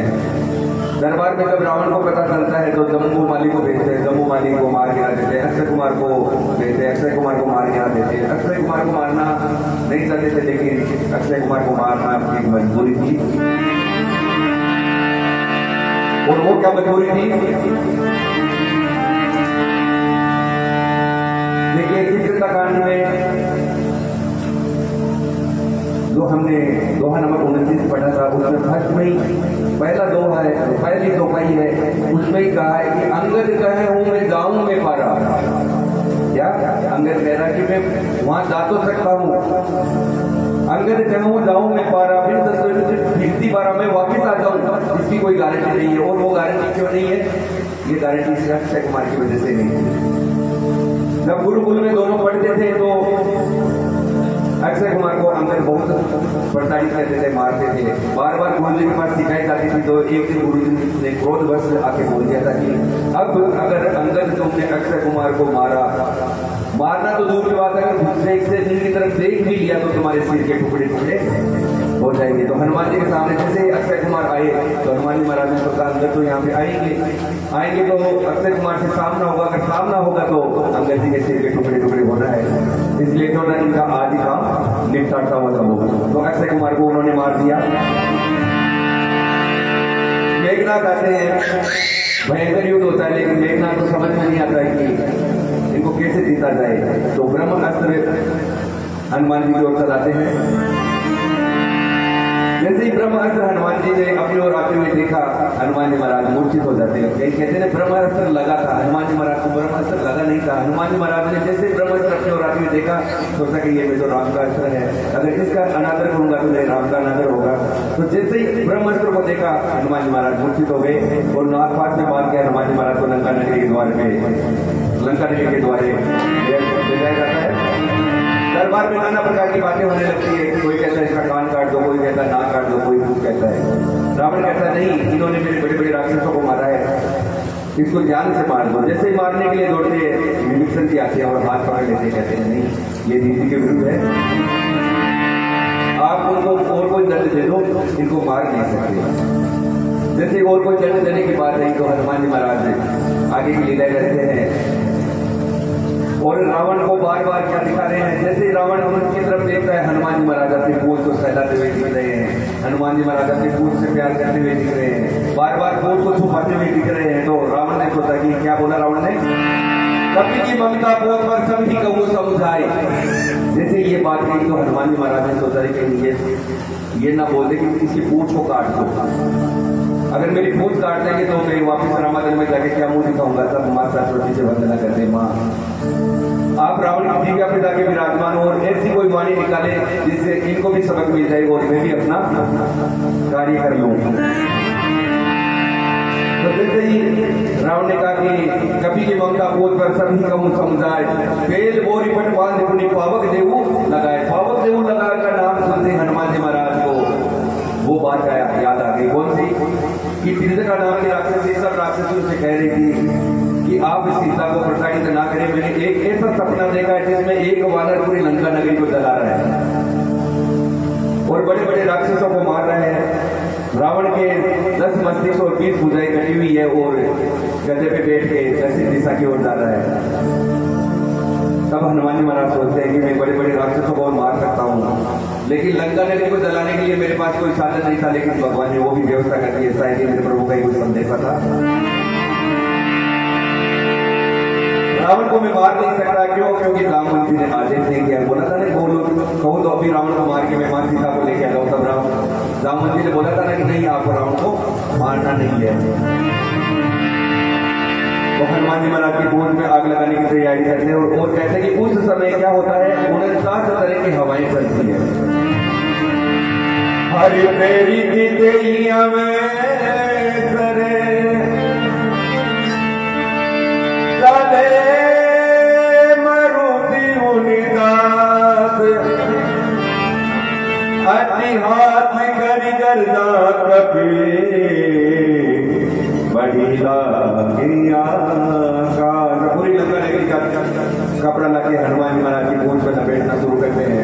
दरबार में जब रावण को पता चलता है तो जम्बू माली को भेजते हैं, जम्बू माली को मार गिरा देते हैं। अक्षय कुमार को भेजते हैं, अक्षय कुमार को मार गिरा देते हैं। अक्षय कुमार को मारना नहीं चाहते थे, लेकिन अक्षय कुमार को मारना अपनी मजबूरी थी। और वो क्या मजबूरी थी? देखिए, चित्रता कांड में जो हमने दोहा नंबर 29 पढ़ा था, उसमें फर्स्ट में ही पहला दोहा है, पहली दोहाई है, उसमें ही कहा है कि अंगद कहे हूं मैं जाऊं मैं पारा। क्या अंगद कह रहा कि मैं वहां जा तो सकता हूं, अंगद कहूं जाऊं मैं पारा, फिर फिरती बारा मैं वापिस आ जाऊं, इसकी कोई गारंटी नहीं है। और वो गारंटी क्यों नहीं है? ये गारंटी सिर्फ अक्षय कुमार की वजह से नहीं है। जब गुरुकुल में दोनों पढ़ते थे तो अक्षय कुमार को अंदर बहुत प्रताड़ित करते थे, मारते थे। बार बार गुरु जी के पास सिखाई जाती थी। तो एक दिन गुरु जी ने क्रोधवश आके बोल दिया था कि अब अगर अंदर तुमने अक्षय कुमार को मारना तो दूर की बात है, अगर दूसरे से जिनकी तरफ देख भी लिया तो तुम्हारे सिर के टुकड़े टुकड़े हो जाएंगे। तो हनुमान जी के सामने जैसे अक्षय कुमार आए तो हनुमान जी महाराज ने सोचा अंदर तो यहाँ पे आएंगे तो अक्षय कुमार से सामना होगा, अगर सामना होगा तो अंगद जी के सिर के टुकड़े टुकड़े होना है, इसलिए क्यों ना इनका आदि काम निपटाता हुआ सब होगा। तो अक्षय कुमार को उन्होंने मार दिया। मेघनाथ आते हैं, भयंकर युद्ध होता है, लेकिन मेघनाथ को समझ में नहीं आता है कि इनको कैसे जीता जाए। तो ब्रह्मास्त्र हनुमान जी की ओर चलाते हैं। जैसे ही ब्रह्मास्त्र हनुमान जी ने अपनी ओर आते हुए देखा, हनुमान जी महाराज मूर्छित हो जाते हैं। कहते हैं ब्रह्मास्त्र लगा था, हनुमान जी महाराज को ब्रह्मास्त्र लगा नहीं था। हनुमान जी महाराज ने जैसे ब्रह्मास्त्र अपनी ओर आते हुए देखा, सोचा कि ये तो राम का अस्त्र है, अगर इसका अनादर करूंगा तो मेरे राम का अनादर होगा। तो जैसे ही ब्रह्मास्त्र को देखा, हनुमान जी महाराज मूर्छित हो गए और नाथ पास में बांध के हनुमान जी महाराज को लंका नगरी के द्वार पे, लंका नगरी के द्वारे ले जाया जाता है। दरबार में नाना प्रकार की बातें होने लगती है। कोई कहता है इसका कान काट दो, कोई कहता है नाक काट दो, कोई कुछ कहता है। रावण कहता है नहीं, इन्होंने मेरे बड़े बड़े राक्षसों को मारा है, इसको जान से मार दो। जैसे ही मारने के लिए दौड़ते हैं, विभीषण जी आते हैं और हाथ पकड़ लेते, कहते हैं नहीं, ये नीति के विरुद्ध है, आप उनको और कोई दंड दे दो, इनको मार नहीं सकते। जैसे और कोई दंड देने की बात है तो हनुमान जी महाराज आगे की लीला करते हैं और रावण को बार बार क्या दिखा रहे हैं। जैसे रावण उनकी तरफ देखता है, हनुमान जी महाराज अपनी पूछ को सहलाते हुए दिख रहे हैं, हनुमान जी महाराज अपनी पूछ से प्यार करते हुए दिख रहे हैं, बार बार पूछ को छुपाते हुए दिख रहे हैं। तो रावण ने सोचा कि क्या बोला रावण ने, कभी की ममता पोत पर सभी कहूँ समझाए। जैसे ये बात कही तो हनुमान जी महाराज ने सोचा कि ये ना बोलते कि किसी पूछ को काट दो, अगर मेरी पूछ काट देंगे तो मैं वापिस रामायण में जाके क्या मुंह दिखाऊंगा। तब माँ सरस्वती से वंदना करते, माँ आप रावण की दिव्या पिता के विराजमान हो और ऐसी कोई वाणी निकाले जिससे इनको भी सबक मिल जाए और मैं भी अपना कार्य कर लूं। तो जैसे ही रावण ने कहा कि कभी की ममता पोत पर सभी कहूं समझाए, बेल बोरी पट बांध अपनी पावक देवू लगाए। पावक देवू लगा का नाम सुनते हनुमान जी महाराज को वो बात याद आ गई। कौन सी? कि तिरका नाम की राक्षसी सब राक्षसों से कह रही थी कि आप इस सीता को प्रताड़ित ना करें। मैंने एक ऐसा सपना देखा है जिसमें एक वानर पूरी लंका नगरी को जला रहा है और बड़े बड़े राक्षसों को मार रहे हैं। रावण के 10 मस्तिष्क और 20 भुजाएं कटी हुई है और गधे पे बैठ के दक्षिण दिशा की ओर जा रहा है। तब हनुमान जी महाराज सोचते हैं कि मैं बड़े बड़े राक्षसों को मार सकता हूँ, लेकिन लंका नगरी को जलाने के लिए मेरे पास कोई साधन नहीं था, लेकिन भगवान ने वो भी व्यवस्था कर दी है। शायद ये मेरे प्रभु का ही कुछ संदेशा था। रावण को मैं मार नहीं सकता, क्यों? क्योंकि राम जी ने आदेश नहीं किया। बोला था ना बोलो कहो तो अभी रावण को मार के मैं मां सीता को लेके आ जाऊँ। तब राम जी ने बोला था ना कि नहीं, आपको रावण को मारना नहीं है। तो हनुमान जी महाराज की गोद में आग लगाने की तैयारी करते हैं और कहते हैं कि उस समय क्या होता है, 49 तरह की हवाएं चलती है। हरि तेरी की देहिया में सरे चले मरुति उनिदास अति हाथ कर गर्दा कपी बड़ी लागिया का। पूरी लंका नगरी का कपड़ा लाके हनुमान जी महाराज की पूंछ पर लपेटना शुरू करते हैं,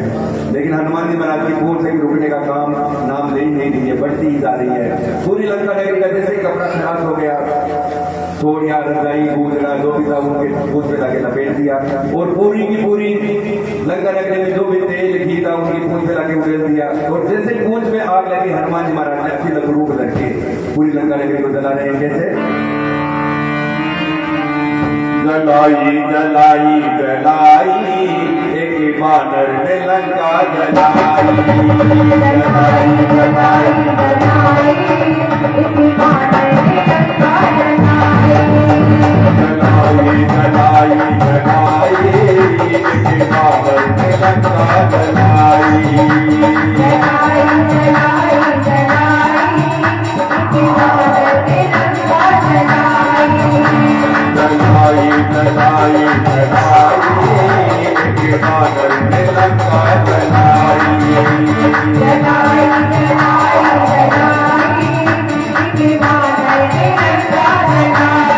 लेकिन हनुमान जी महाराज की पूंछ से रुकने का काम नाम ले ही नहीं रही है, बढ़ती ही जा रही है। पूरी लंका नगरी का जैसे कपड़ा खराब हो गया, थोड़िया रजाई गूंजना जो भी था उनके पूंछ पे लाके लपेट दिया, और पूरी की पूरी लंका नगरी में जो भी तेल घी था उनकी पूंछ पे लाके उड़ेल दिया। और जैसे पूंछ में आग लगी, हनुमान जी महाराज ने अच्छी लकड़ू को करके पूरी लंका नगरी को जला रहे हैं। कैसे? जलाई जलाई जलाई एक बानर ने लंका जलाई, जलाई जलाई जलाई एक बानर ने लंका जलाई, जलाई जलाई जलाई एक बानर ने लंका जलाई, जलाई जलाई जलाई एक बानर ने लंका जलाई, जलाई जलाई जलाई एक बानर ने लंका जलाई, जलाई जलाई जलाई एक बानर ने लंका जलाई।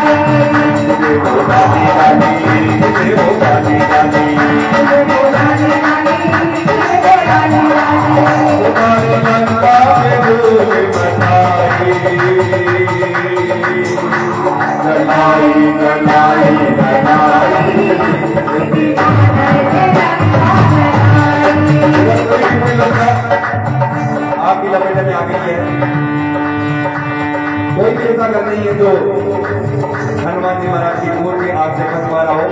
हो दादी दादी, हो दादी दादी, हो दादी दादी, हो दादी दादी, तुम्हारे लंका में धूल मचाई, जलाई जलाई जलाई आपकी लपेटे में आ गई है। कोई भी ऐसा कर नहीं है जो हनुमान जी महाराज की मूर्ति आग से खतवा रहा हो।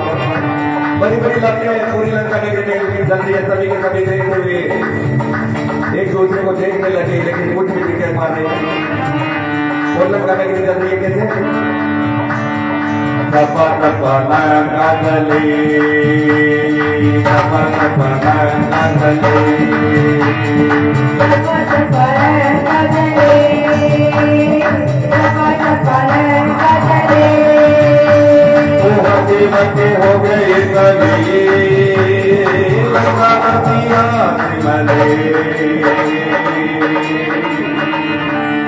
बड़ी बड़ी लकड़ियां पूरी लंका नगरी जल रही है, सभी के सभी देखते हुए एक दूसरे को देखने लगे, लेकिन कुछ भी टिकट मार रहे हैं और लंका नगरी जल रही है। कैसे? टपा टपा लंका जले, टपा टपा लंका जले, टपा टपा लंका जले, टपा टपा लंका जले, होते होते हो गए कभी लंका नदियाँ सिमले,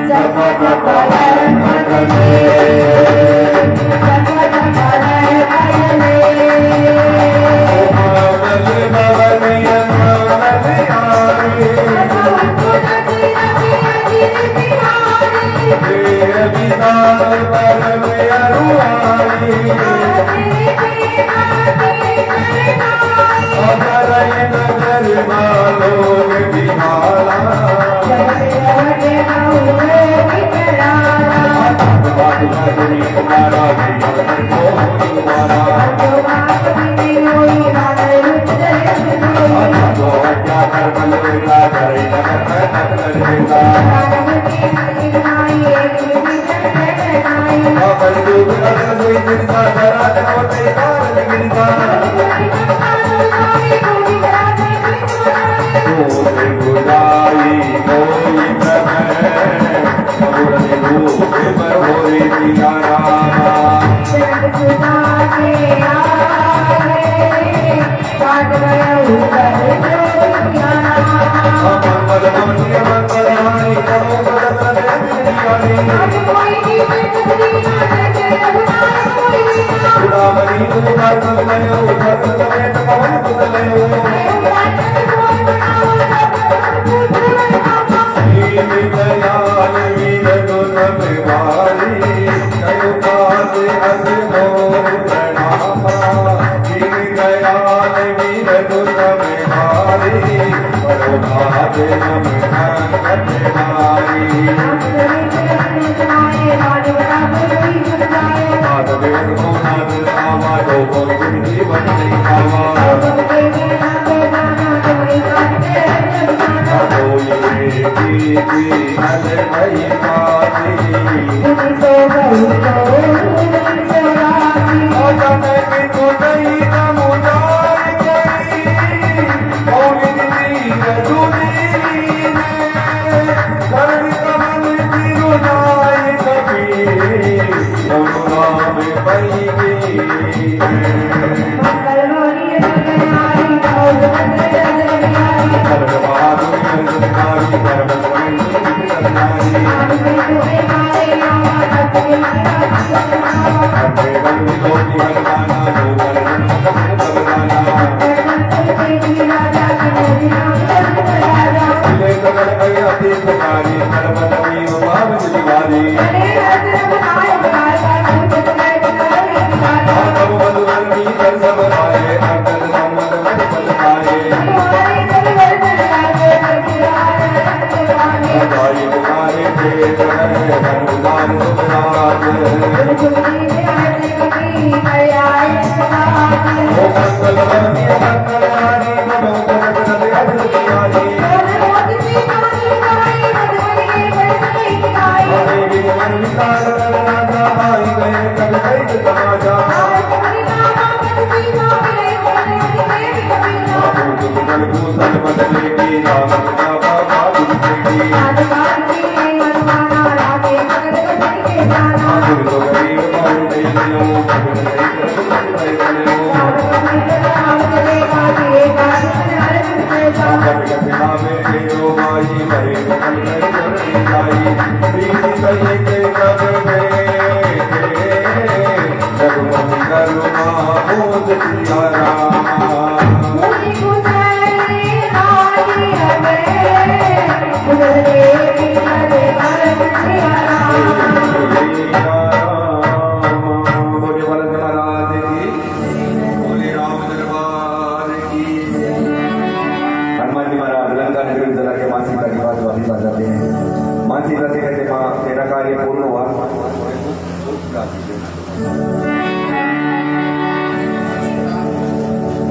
टपा टपा लंका जले,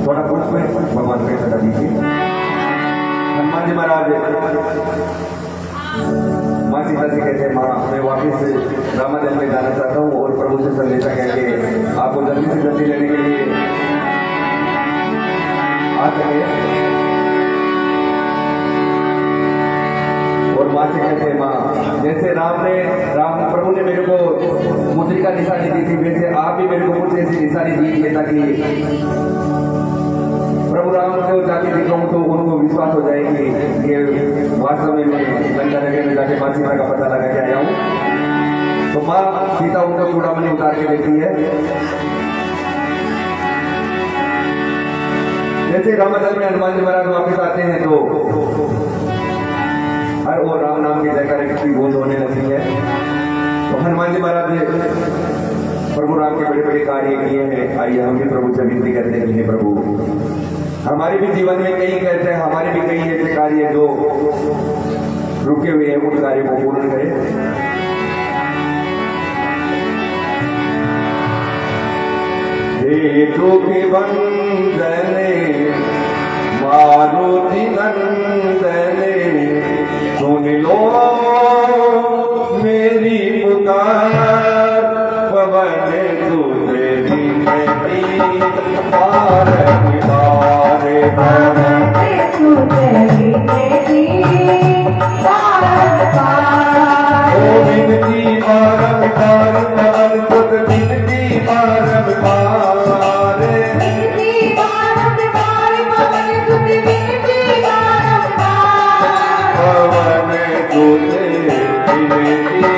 थोड़ा पुष्प भगवान पे सजा दीजिए। हनुमान जी महाराज माँ सीता से कहते हैं, माँ मैं वापिस रामाजन में जाना चाहता हूँ और प्रभु से संदेशा कहके आपको जल्दी से जल्दी लेने के लिए आ सके। और माँ से कहते हैं, माँ जैसे राम प्रभु ने मेरे को मुद्रिका निशानी दी थी, वैसे आप भी मेरे को कुछ ऐसी निशानी दीजिए ताकि प्रभु राम को जाके दिखाऊं तो उनको विश्वास हो जाए कि वास्तव में मैं लंका नगर में जाके माँ सीता का पता लगा के आया हूँ। तो माँ सीता उनको चूड़ामणि उतार के देती है। जैसे रामाजन में हनुमान जी महाराज वापिस आते हैं तो हर वो राम नाम की जयकारे की गूंज होने लगती है। तो हनुमान जी महाराज ने प्रभु राम के बड़े बड़े कार्य किए हैं। आइए हम भी प्रभु से विनती करते हैं कि प्रभु हमारे भी जीवन में कई कहते हैं, हमारे भी कई ऐसे कार्य जो रुके हुए हैं उन कार्यों को पूर्ण करें। हेतु के बंदने मारुति नंदने सुन लो मेरी पुकार, पवन तुझे मेरी पार पारे पवन तुझे मेरी पार पार। ओ बिनती पार पार पवन तुझ बिनती पार पार, बिनती पार पार पवन तुझ बिनती पार पार, पवन तुझे बिनती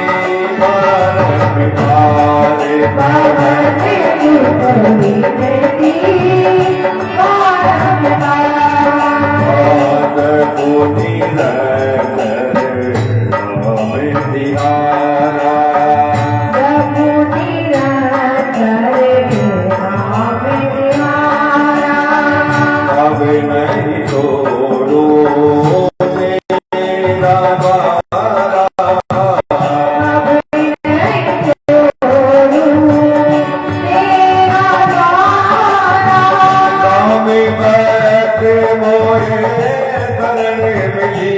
पार पार, पवन तुझे बिनती पार पार। कोटि अब नहीं छोड़ो तेरा बारा, अब नहीं छोड़ो तेरा बारा। नाम बैठ मोरे शरण मिली,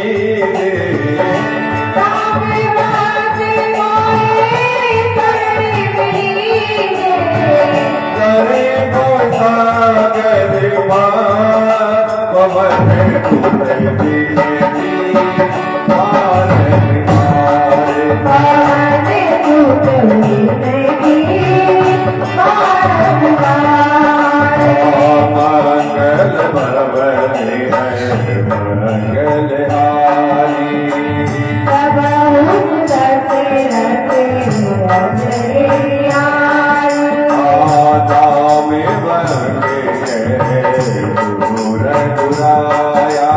नाम बैठ मोरे शरण मिली, करे सागर पवन तुझे पार पार, पवन तुझे पार पार। मंगल भवन मंगल हारी, आदा में बन दूर दुराया,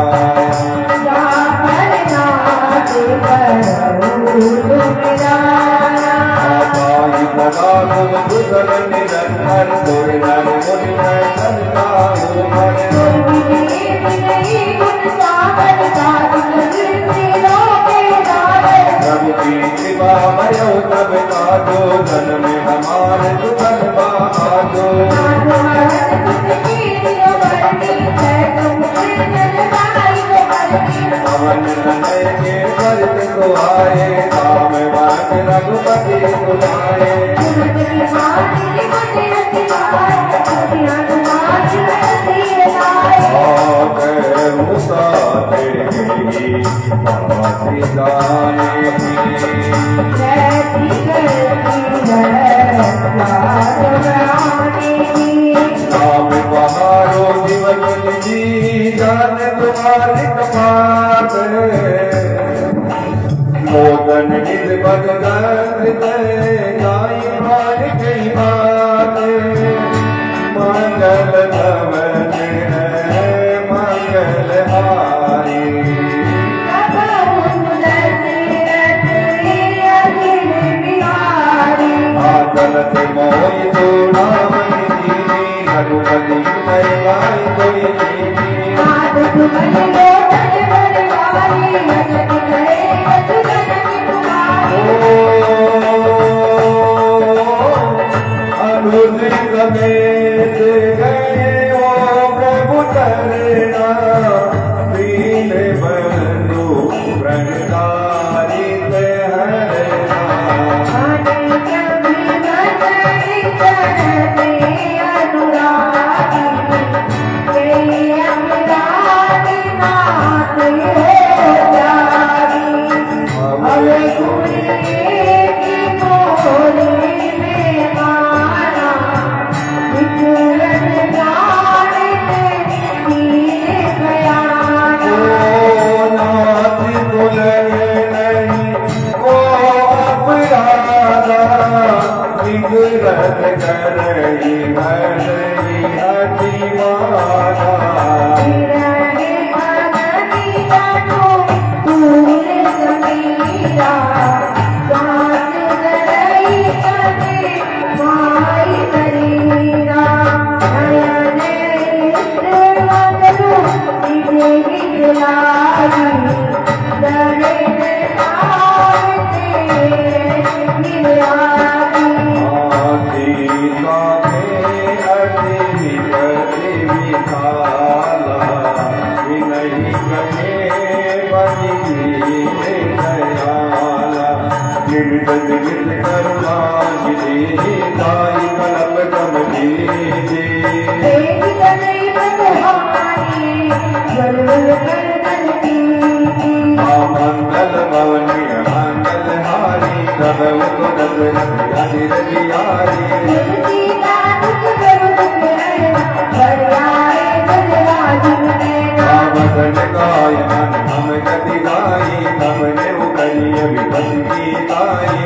मोदन निज भगत गाई मार गई बात मंगल भवन मंगल हारी आदत मोई तोड़ा मनी रघुपति गाई कोई समेत गए ओ प्रभु तरना दीन बंधु प्रणतारित मंगल भवनी मंगल हारी सब गाय मन हम गति गाई हमने उकरिय विपति की गाई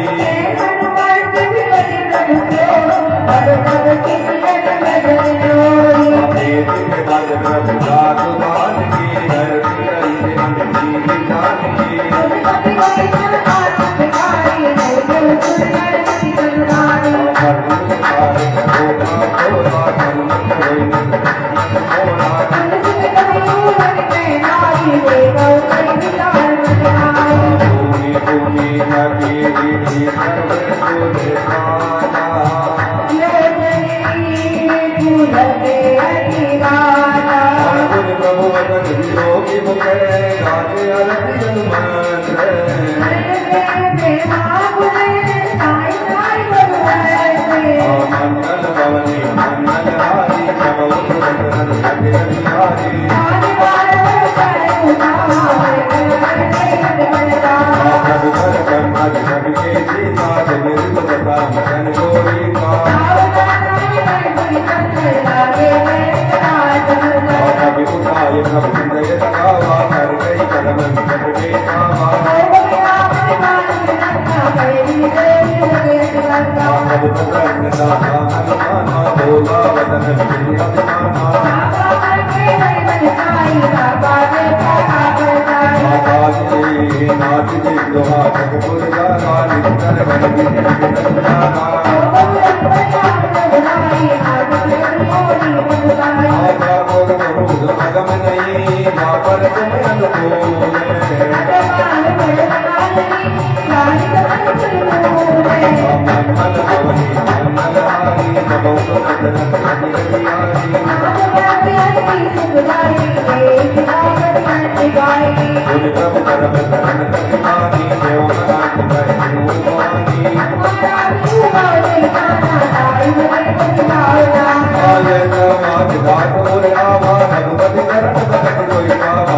Thank you. लाल समाज दात मोर आवा रघुपति करण भगत कोई पावा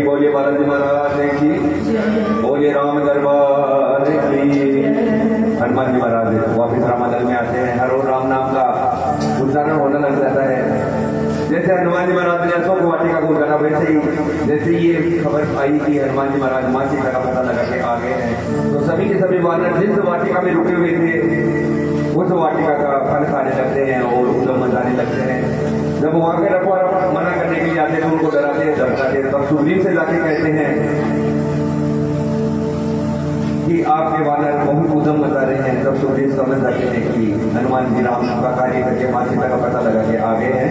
बोलिए बालाजी महाराज की, बोलिए राम दरबार की। हनुमान जी महाराज वापिस रामादल में आते हैं। हर रोज राम नाम का उच्चारण होने लग जाता है। जैसे हनुमान जी महाराज ने अशोक वाटिका को करा, वैसे ही जैसे ये खबर आई कि हनुमान जी महाराज माँ सीता का पता लगा के आ गए हैं, तो सभी के सभी वानर जिस वाटिका में रुके हुए थे उस वाटिका का फल खाने लगते हैं और उद्यम मचाने लगते हैं। जब वहां के रखवार मना करने के लिए आते हैं, उनको डराते हैं धमकाते हैं, तब सुग्रीव से जाके कहते हैं कि आपके वानर बहुत उद्यम मचा रहे हैं। तब सुग्रीव समझ जाते हैं कि हनुमान जी राम का कार्य करके माँ सीता का पता लगा के आ गए हैं।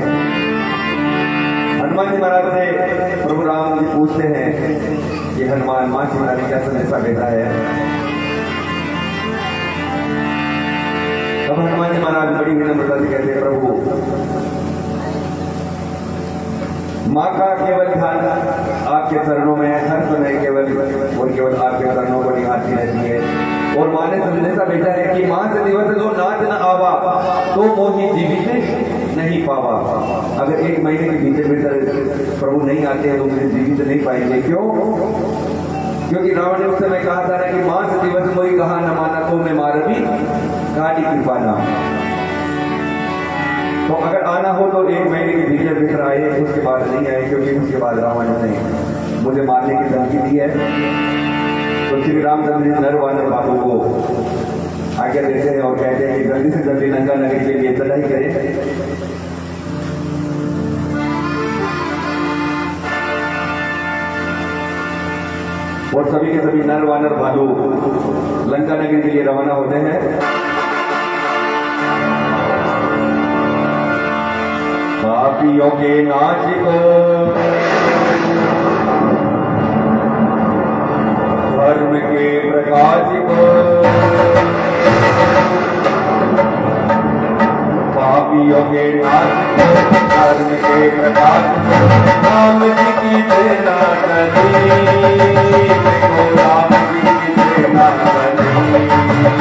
हनुमान जी महाराज से प्रभु राम जी पूछते हैं कि हनुमान माँ सीता ने क्या संदेशा भेजा है। तब हनुमान जी महाराज बड़ी विनम्रता से कहते हैं, प्रभु माँ का केवल ध्यान आपके चरणों में है, हर समय केवल और केवल आपके चरणों को निहारती रहती है। और माँ ने संदेशा भेजा है कि माँ से दिवस जो नाच न आवा तो मोही जीवित नहीं पावा। अगर एक महीने के भीतर भीतर प्रभु नहीं आते हैं तो मुझे जीवित नहीं पाएंगे। क्यों? क्योंकि रावण ने उस समय कहा था ना कि माँ से दिवस मोही कहा न माना तो मैं मारवी गाड़ी कृपा ना। तो अगर आना हो तो एक महीने के भीतर भीतर आए, उसके बाद नहीं आए, क्योंकि उसके बाद रावण ने मुझे मारने की धमकी दी है। तो श्री रामचंद्र जी नर वानर बाबू को आज्ञा देते हैं और कहते हैं कि जल्दी से जल्दी लंका नगरी के लिए चढ़ाई करें। और सभी के सभी नर वानर भालू लंका नगरी के लिए रवाना होते हैं। पापियों के नाच को धर्म के प्रकाश को, पापियों के नाच को धर्म के प्रकाश को, राम जी की सेना चली, देखो राम जी की सेना चली,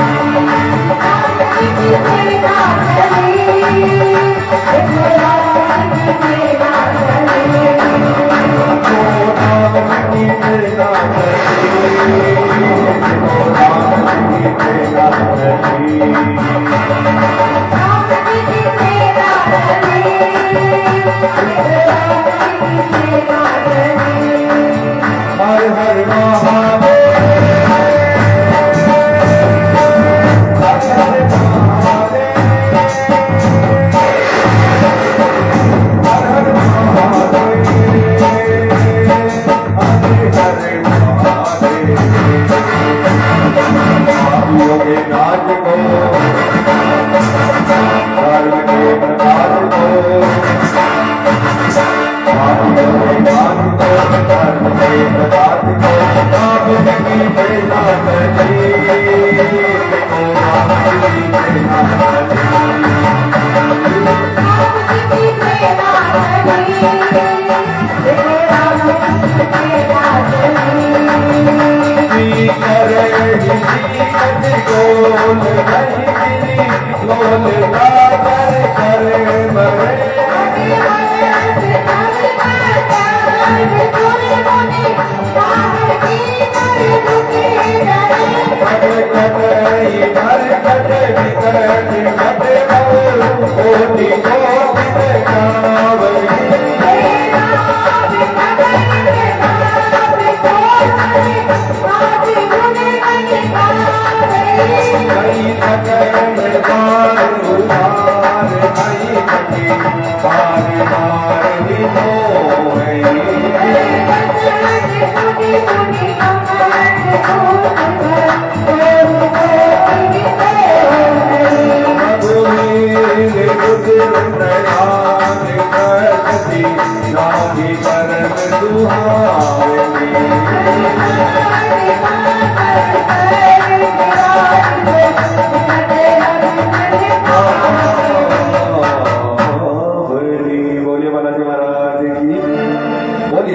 हर हर महादेव।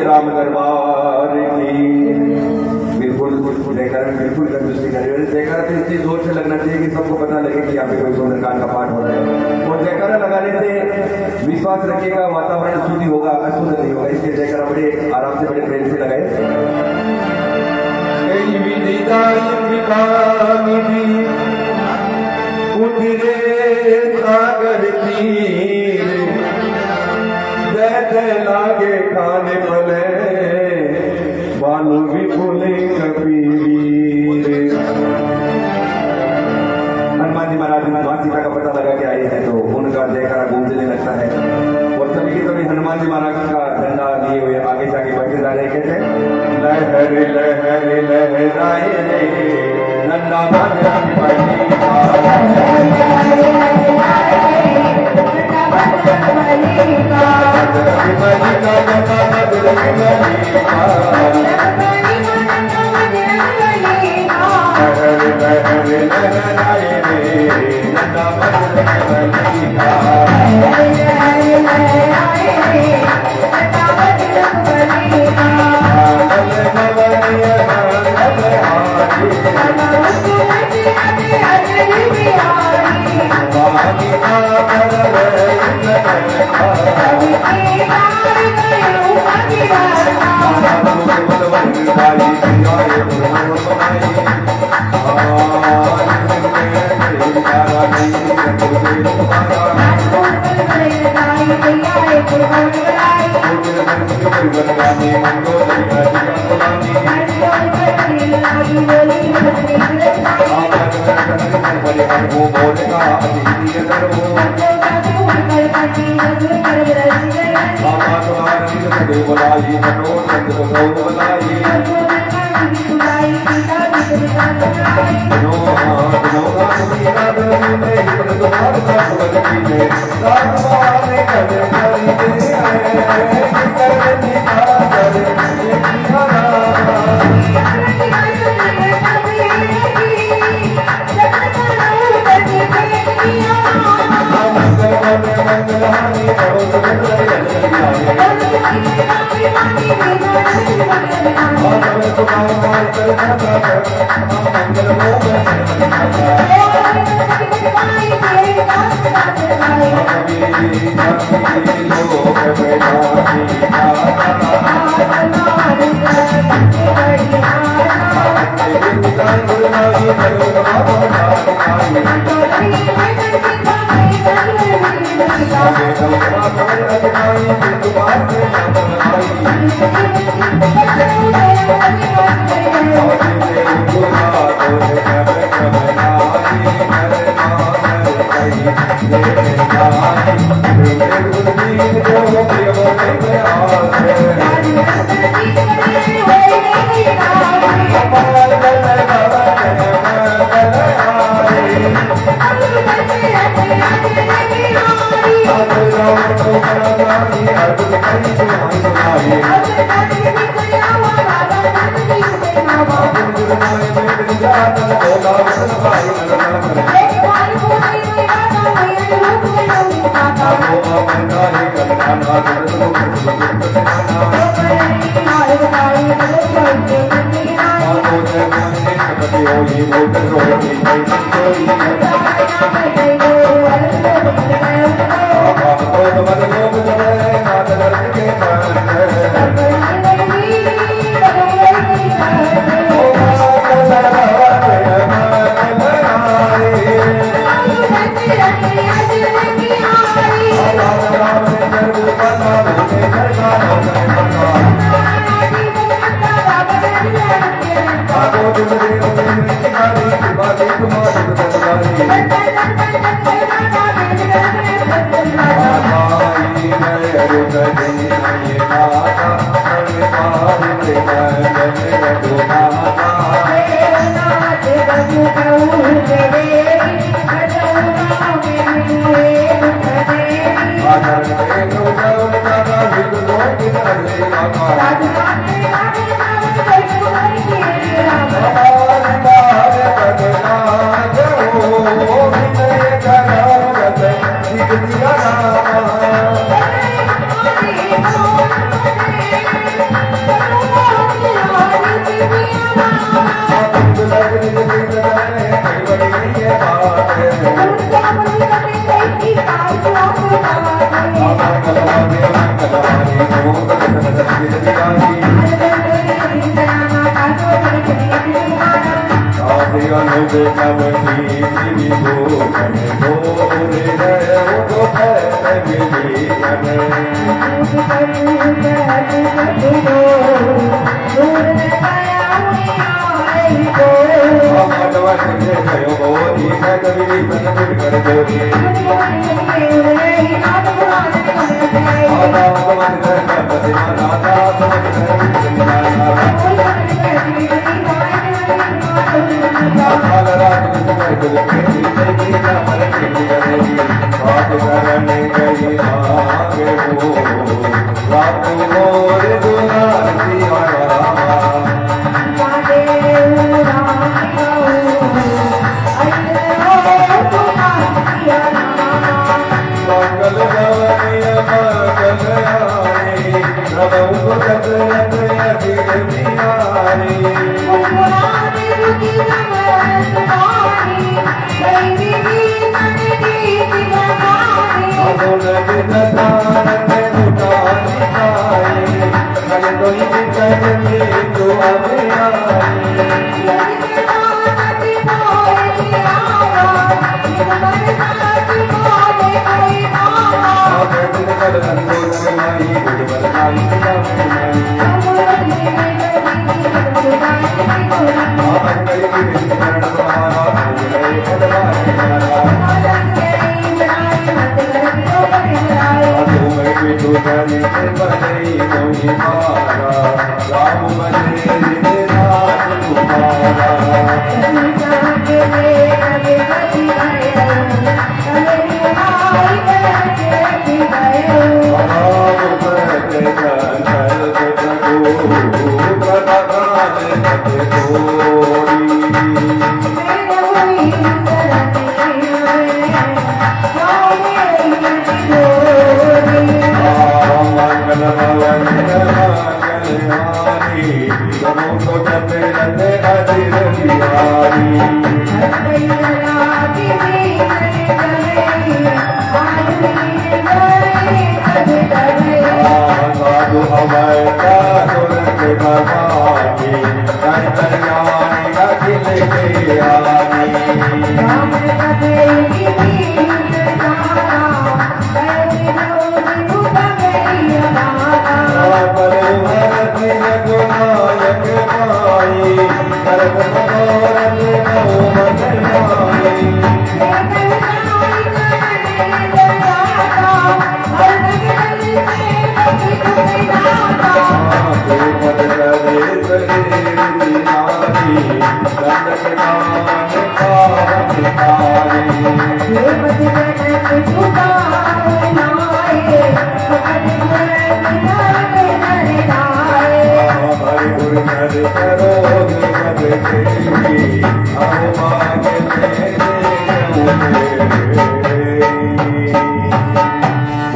राम दरबार की। बिल्कुल बिल्कुल कंजूसी करें। जयकारा तो इतनी जोर से लगना चाहिए कि सबको पता लगे कि यहाँ पे कोई सुंदरकांड का पाठ हो रहा है। और जयकारा लगाने से विश्वास रखिएगा वातावरण शुद्ध होगा, अशुद्ध नहीं होगा। इसलिए जयकारा बड़े आराम से, बड़े प्रेम से लगाए। सागर तीर लागे खाने पले बालू भी फूले कबीर। हनुमान जी महाराज मां सीता का पता लगा के आए हैं तो उनका जयकारा गूंजने लगता है और सभी के सभी हनुमान जी महाराज का झंडा लिए हुए आगे से आगे बढ़ते जा रहे। कहते लहर लहर लहराए रे नन्ना Hey, तुझे भयो बोली मैं कभी प्रकट कर दो आधा समझ कर प्रतिमा दाता समझ कर काल रात कर दिल के की ना पर के करेगी बात करने गई आगे हो रात मोर दुलार की आया मंगल गवनिय मंगल आए प्रभु जगत अखिल बिहारी अगुण विधान के उठानी पाए अगर कोई करनी तो हमें राम बने राज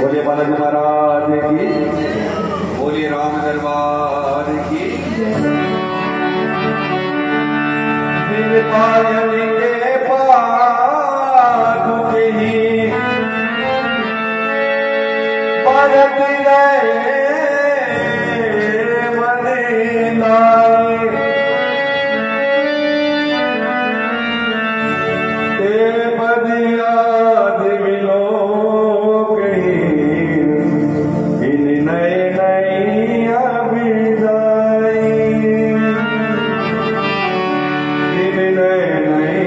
बोले बालाजी महाराज की, बोले राम दरबार की। पायल के पादुक ही परत गए मन लाए ते बदिया दिलो कहीं इन नए नई अभिदाई इन नए नए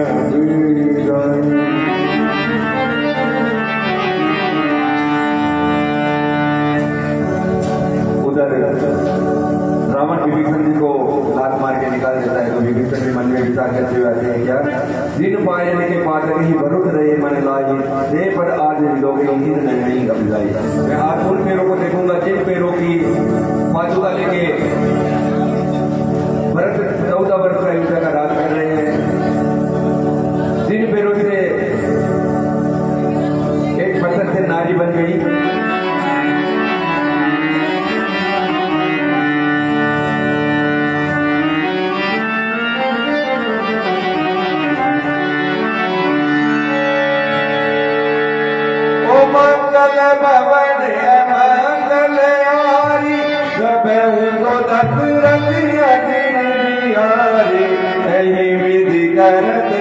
अभिदाई। उधर रावण विभीषण जी को लात मार के निकाल देता है तो विभीषण भी मन में विचार करते हुए आते हैं क्या दिन पायल के पादक ही भरुत रहे मन लाई दे पर आज लोग नहीं कबिलाई। मैं आज उन पैरों को देखूंगा जिन पैरों की पादुका लेके भरत 14 वर्ष का युद्ध का राज कर रहे हैं, जिन पैरों से एक पसंद से नारी बन गई। मंगल भवन मंगल यारी सब उनको दशरथ अगियारी यही विधि करत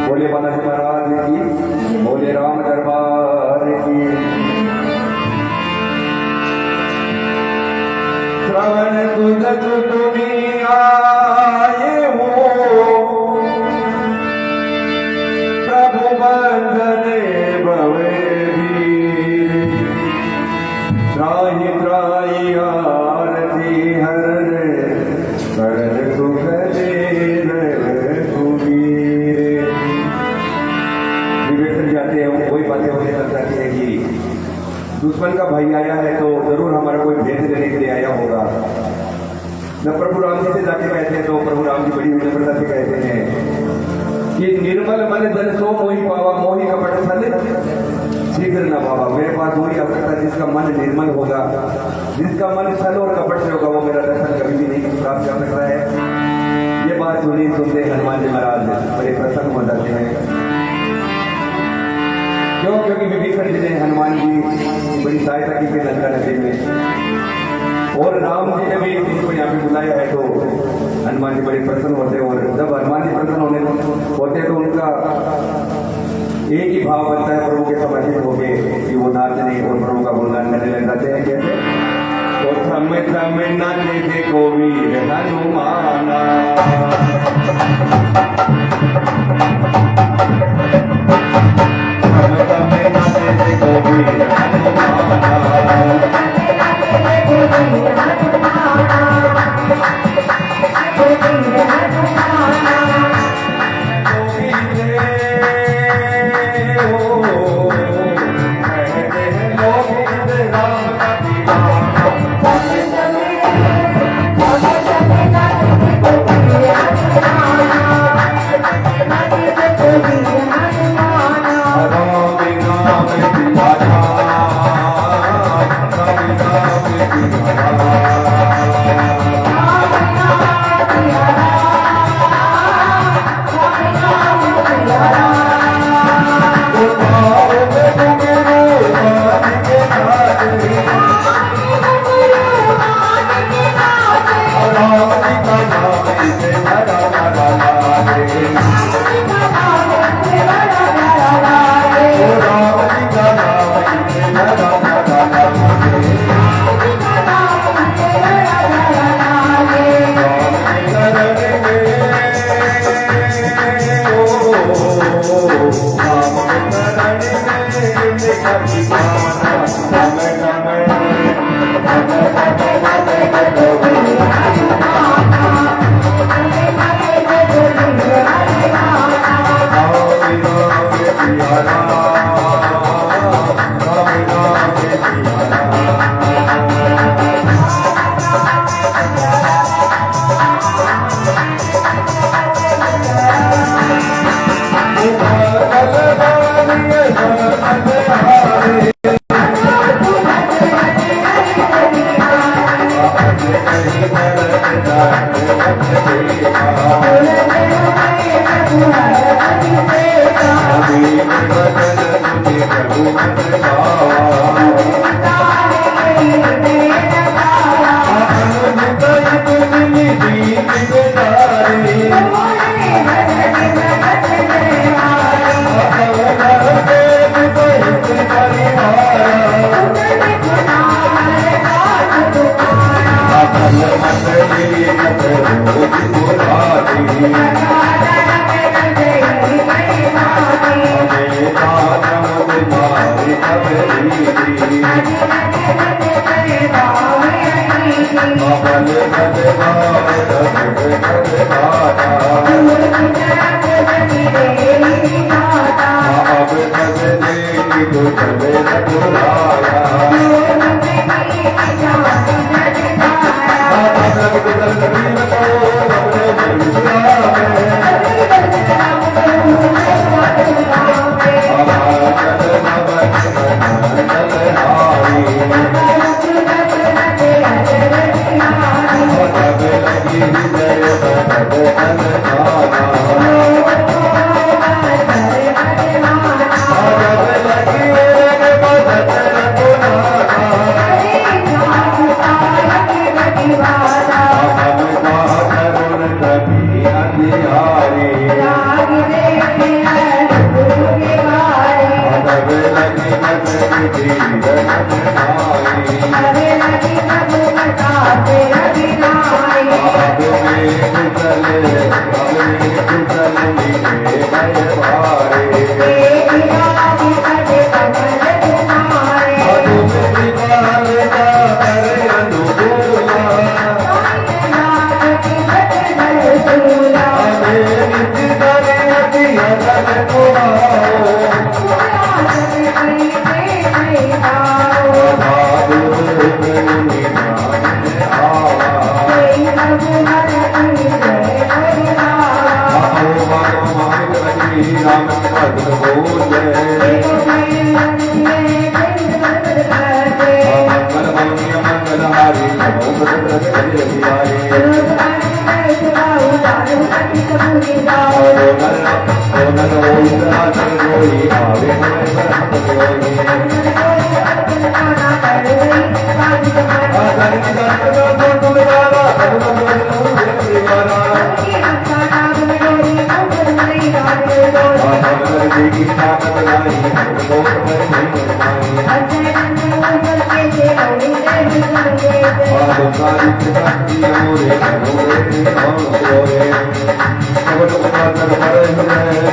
बोले बालाजी महाराज की, बोले राम दरबार की। श्रवण तुझ तुम्हें आए हो प्रभु बंदने भवे त्राहि त्राहि आरती हर कर सुख जाते हैं वही बातें होने लग जाती है कि दुश्मन का भाई आया है तो जरूर हमारा कोई भेद देने के लिए आया होगा। न प्रभु राम जी से जाके कहते हैं तो प्रभु राम जी बड़ी विनम्रता से कहते हैं कि निर्मल मन धन सो मोहि पावा मोहि कपट छल शीघ्र न पावा। मेरे पास वही आवश्यकता जिसका मन निर्मल होगा, जिसका मन छल और कपट से होगा, वो मेरा दर्शन कभी भी नहीं प्राप्त कर सकता है। ये बात सुनते हनुमान जी महाराज बड़े प्रसन्न हो जाते हैं। क्यों? क्योंकि विभीषण जी ने हनुमान जी बड़ी सहायता की थी लंका नगरी में, और राम जी ने भी उनको यहाँ पे बुलाया है तो हनुमान जी बड़े प्रसन्न होते हैं। और जब हनुमान जी प्रसन्न होते तो उनका एक ही भाव बनता है, प्रभु के समर्पित हो गए कि वो नाचने और प्रभु का गुणगान करने लग जाते हैं। कैसे? तो थम थम नाचे देखो वीर हनुमाना, थम थम नाचे देखो वीर इच्छा बदलाई मोर पर नहीं आलोकारी शक्ति मोरे मोरे मोरे सब लोग कर पर है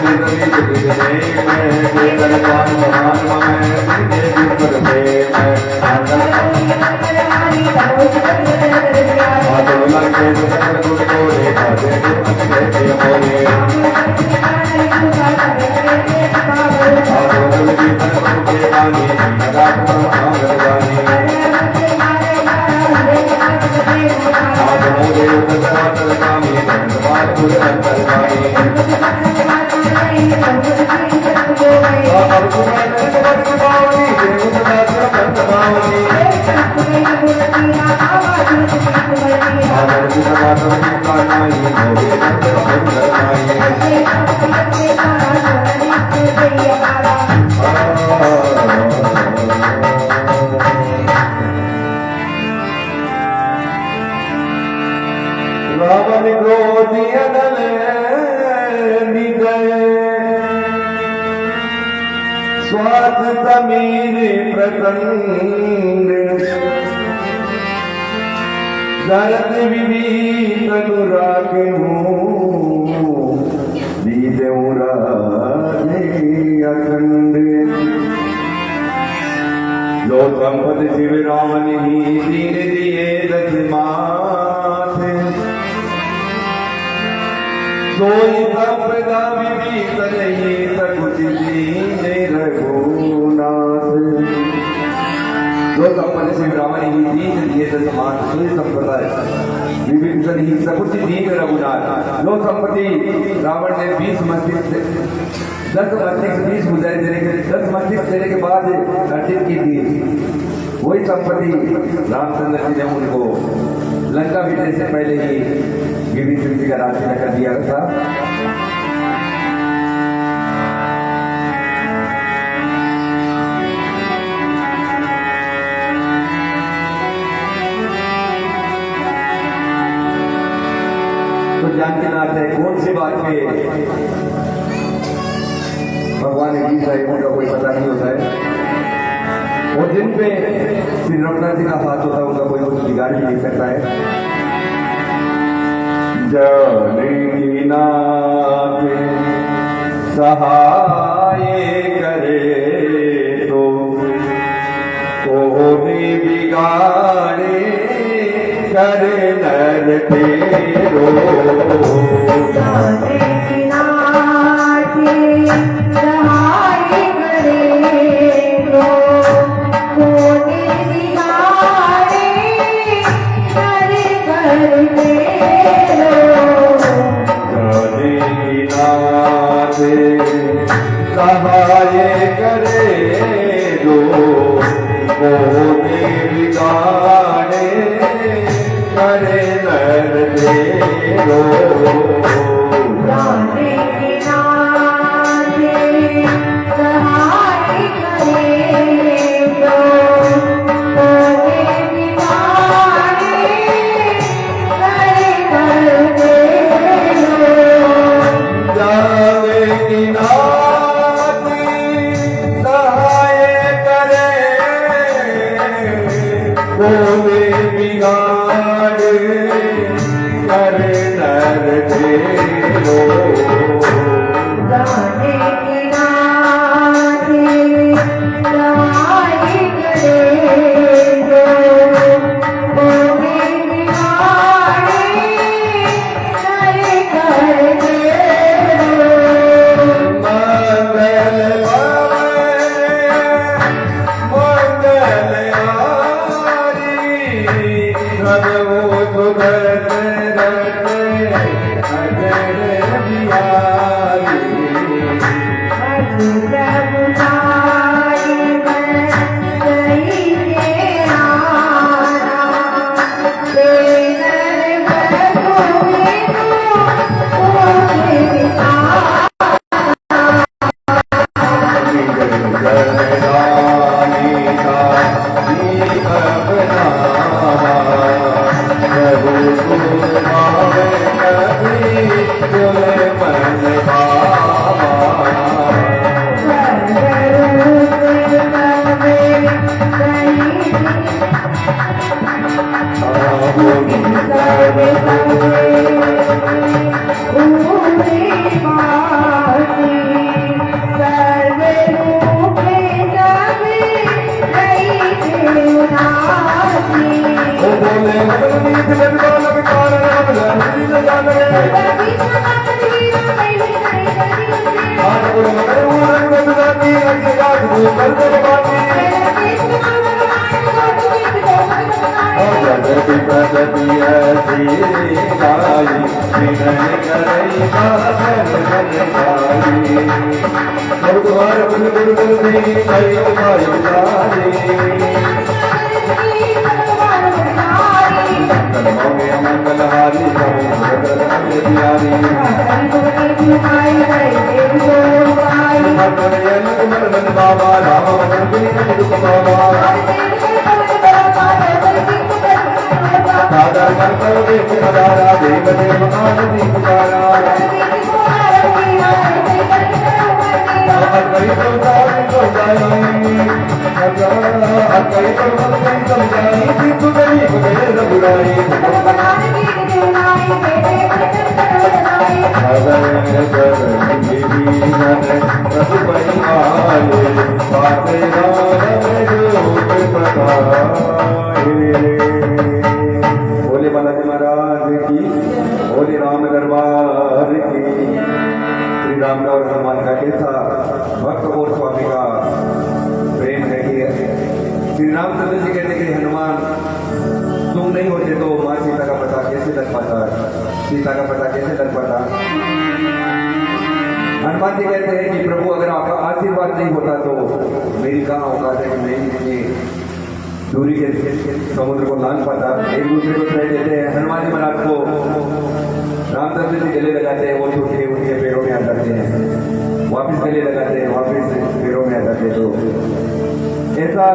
निधि जगदे मैं केतन पान मान मैं तेरे पर मैं आदोला के सर गुण गोरे काजे के मोरे आदोला की तरफ के वाणी रात पर आगरवानी आदमोरे उतरातर कामी धन्यवाद पुर अंतरवाणी आदर कुमार धन्यवाद पावनी देवता धन्यवाद आदर कुमार धन्यवाद नाई मोरे धन्यवाद रावण क्रोधी अनल निदय स्वार्थ समीर प्रकंड दर्द विनीत अनुराग अखंड जो संपद शिव रावण ही दीन दिए दस माथे सोई संपदा विभीत नहीं सकुच दीन रघुनाथ जो संपद शिव रावण ही दीन दिए दस माथे सोई संपदा विभीत नहीं सकुच दीन रघुनाथ जो संपत्ति रावण ने 20 मस्जिद से 10 मस्जिद 20 मुजाहिद देने के 10 मस्जिद देने के बाद अर्जित की थी वही संपत्ति रामचंद्र जी ने उनको लंका विजय से पहले ही विभीषण जी का राज्य कर दिया था। तो जानते नाथ है कौन सी बात पे भगवान ने गीत है उनका कोई पता नहीं होता है और जिन पे श्री रघुनाथ जी का हाथ होता है उनका कोई कुछ बिगाड़ भी नहीं सकता है। जानकी नाथ सहाय करे तो कोई बिगाड़े करे नर तेरो जानकी नाथ सहाय करे तो कोई बिगाड़े करे नर तेरो जानकी नाथ सहाय करे तो कोई बिगाड़े करे नर तेरो जानकी नाथ सहाय करे तो कोई बिगाड़े करे नर तेरो जानकी नाथ सहाय करे आज गुरु मगर उन्हें बदलाती रखेगा गुरु कर दे बाती जगति प्रगति ऐसी गाई विनय करई बाधन गाई गुरुद्वार गुरु गुरु गुरु दी कई गाई गाई मंगल मौगे मंगलहारी कवि मंगल दियारी मन बाबा राम मन दुख बाबा दादा मन करो देव पधारा देव देव आनंदी पुकारा अकई तो जाई अकई तो समझाई तू गई बगैर रघुराई प्रभु परिवाले पाते बोले बालाजी महाराज की बोले राम दरबार की श्री राम का और हनुमान का कैसा भक्त और स्वामी का प्रेम है कि श्री रामचंद्र जी कहते कि हनुमान तुम नहीं होते तो माँ सीता का पता कैसे लग पाता सीता का पता कैसे लग पाता हनुमान जी कहते हैं कि प्रभु अगर आपका आशीर्वाद नहीं होता तो मेरी कहाँ औकात है कि मैं इतनी दूरी के समुद्र को लांग पाता एक दूसरे को छुड़ाई देते हैं हनुमान जी महाराज को रामचंद्र जी गले लगाते हैं वो छूट के उनके पैरों में आ जाते हैं वापिस गले लगाते हैं वापिस पैरों में आ जाते हैं तो ऐसा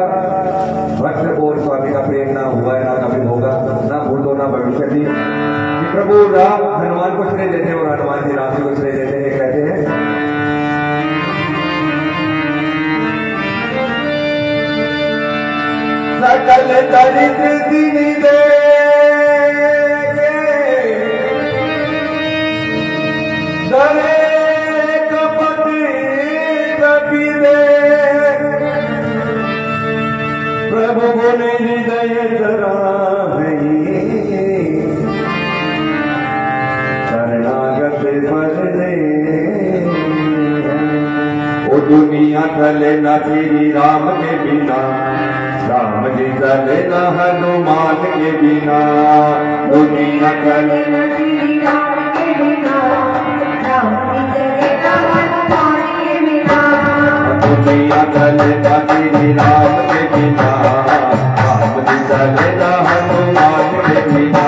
भक्त और स्वामी का प्रेम ना हुआ है ना कभी होगा ना भूतो ना भविष्य भी कि प्रभु राम हनुमान को श्रेय देते हैं और हनुमान जी राम जी को श्रेय देते हैं कहते हैं सकल दरिद्र दिन दे दरे कपति कपि दे प्रभु गुण हृदय सराहई शरणागत फल दे ओ दुनिया चले न श्री राम के बिना राम जी चले न हनुमान के बिना दुनिया चले न श्री राम के बिना राम जी चले न हनुमान के बिना दुनिया चले न श्री राम के बिना राम जी चले न हनुमान के बिना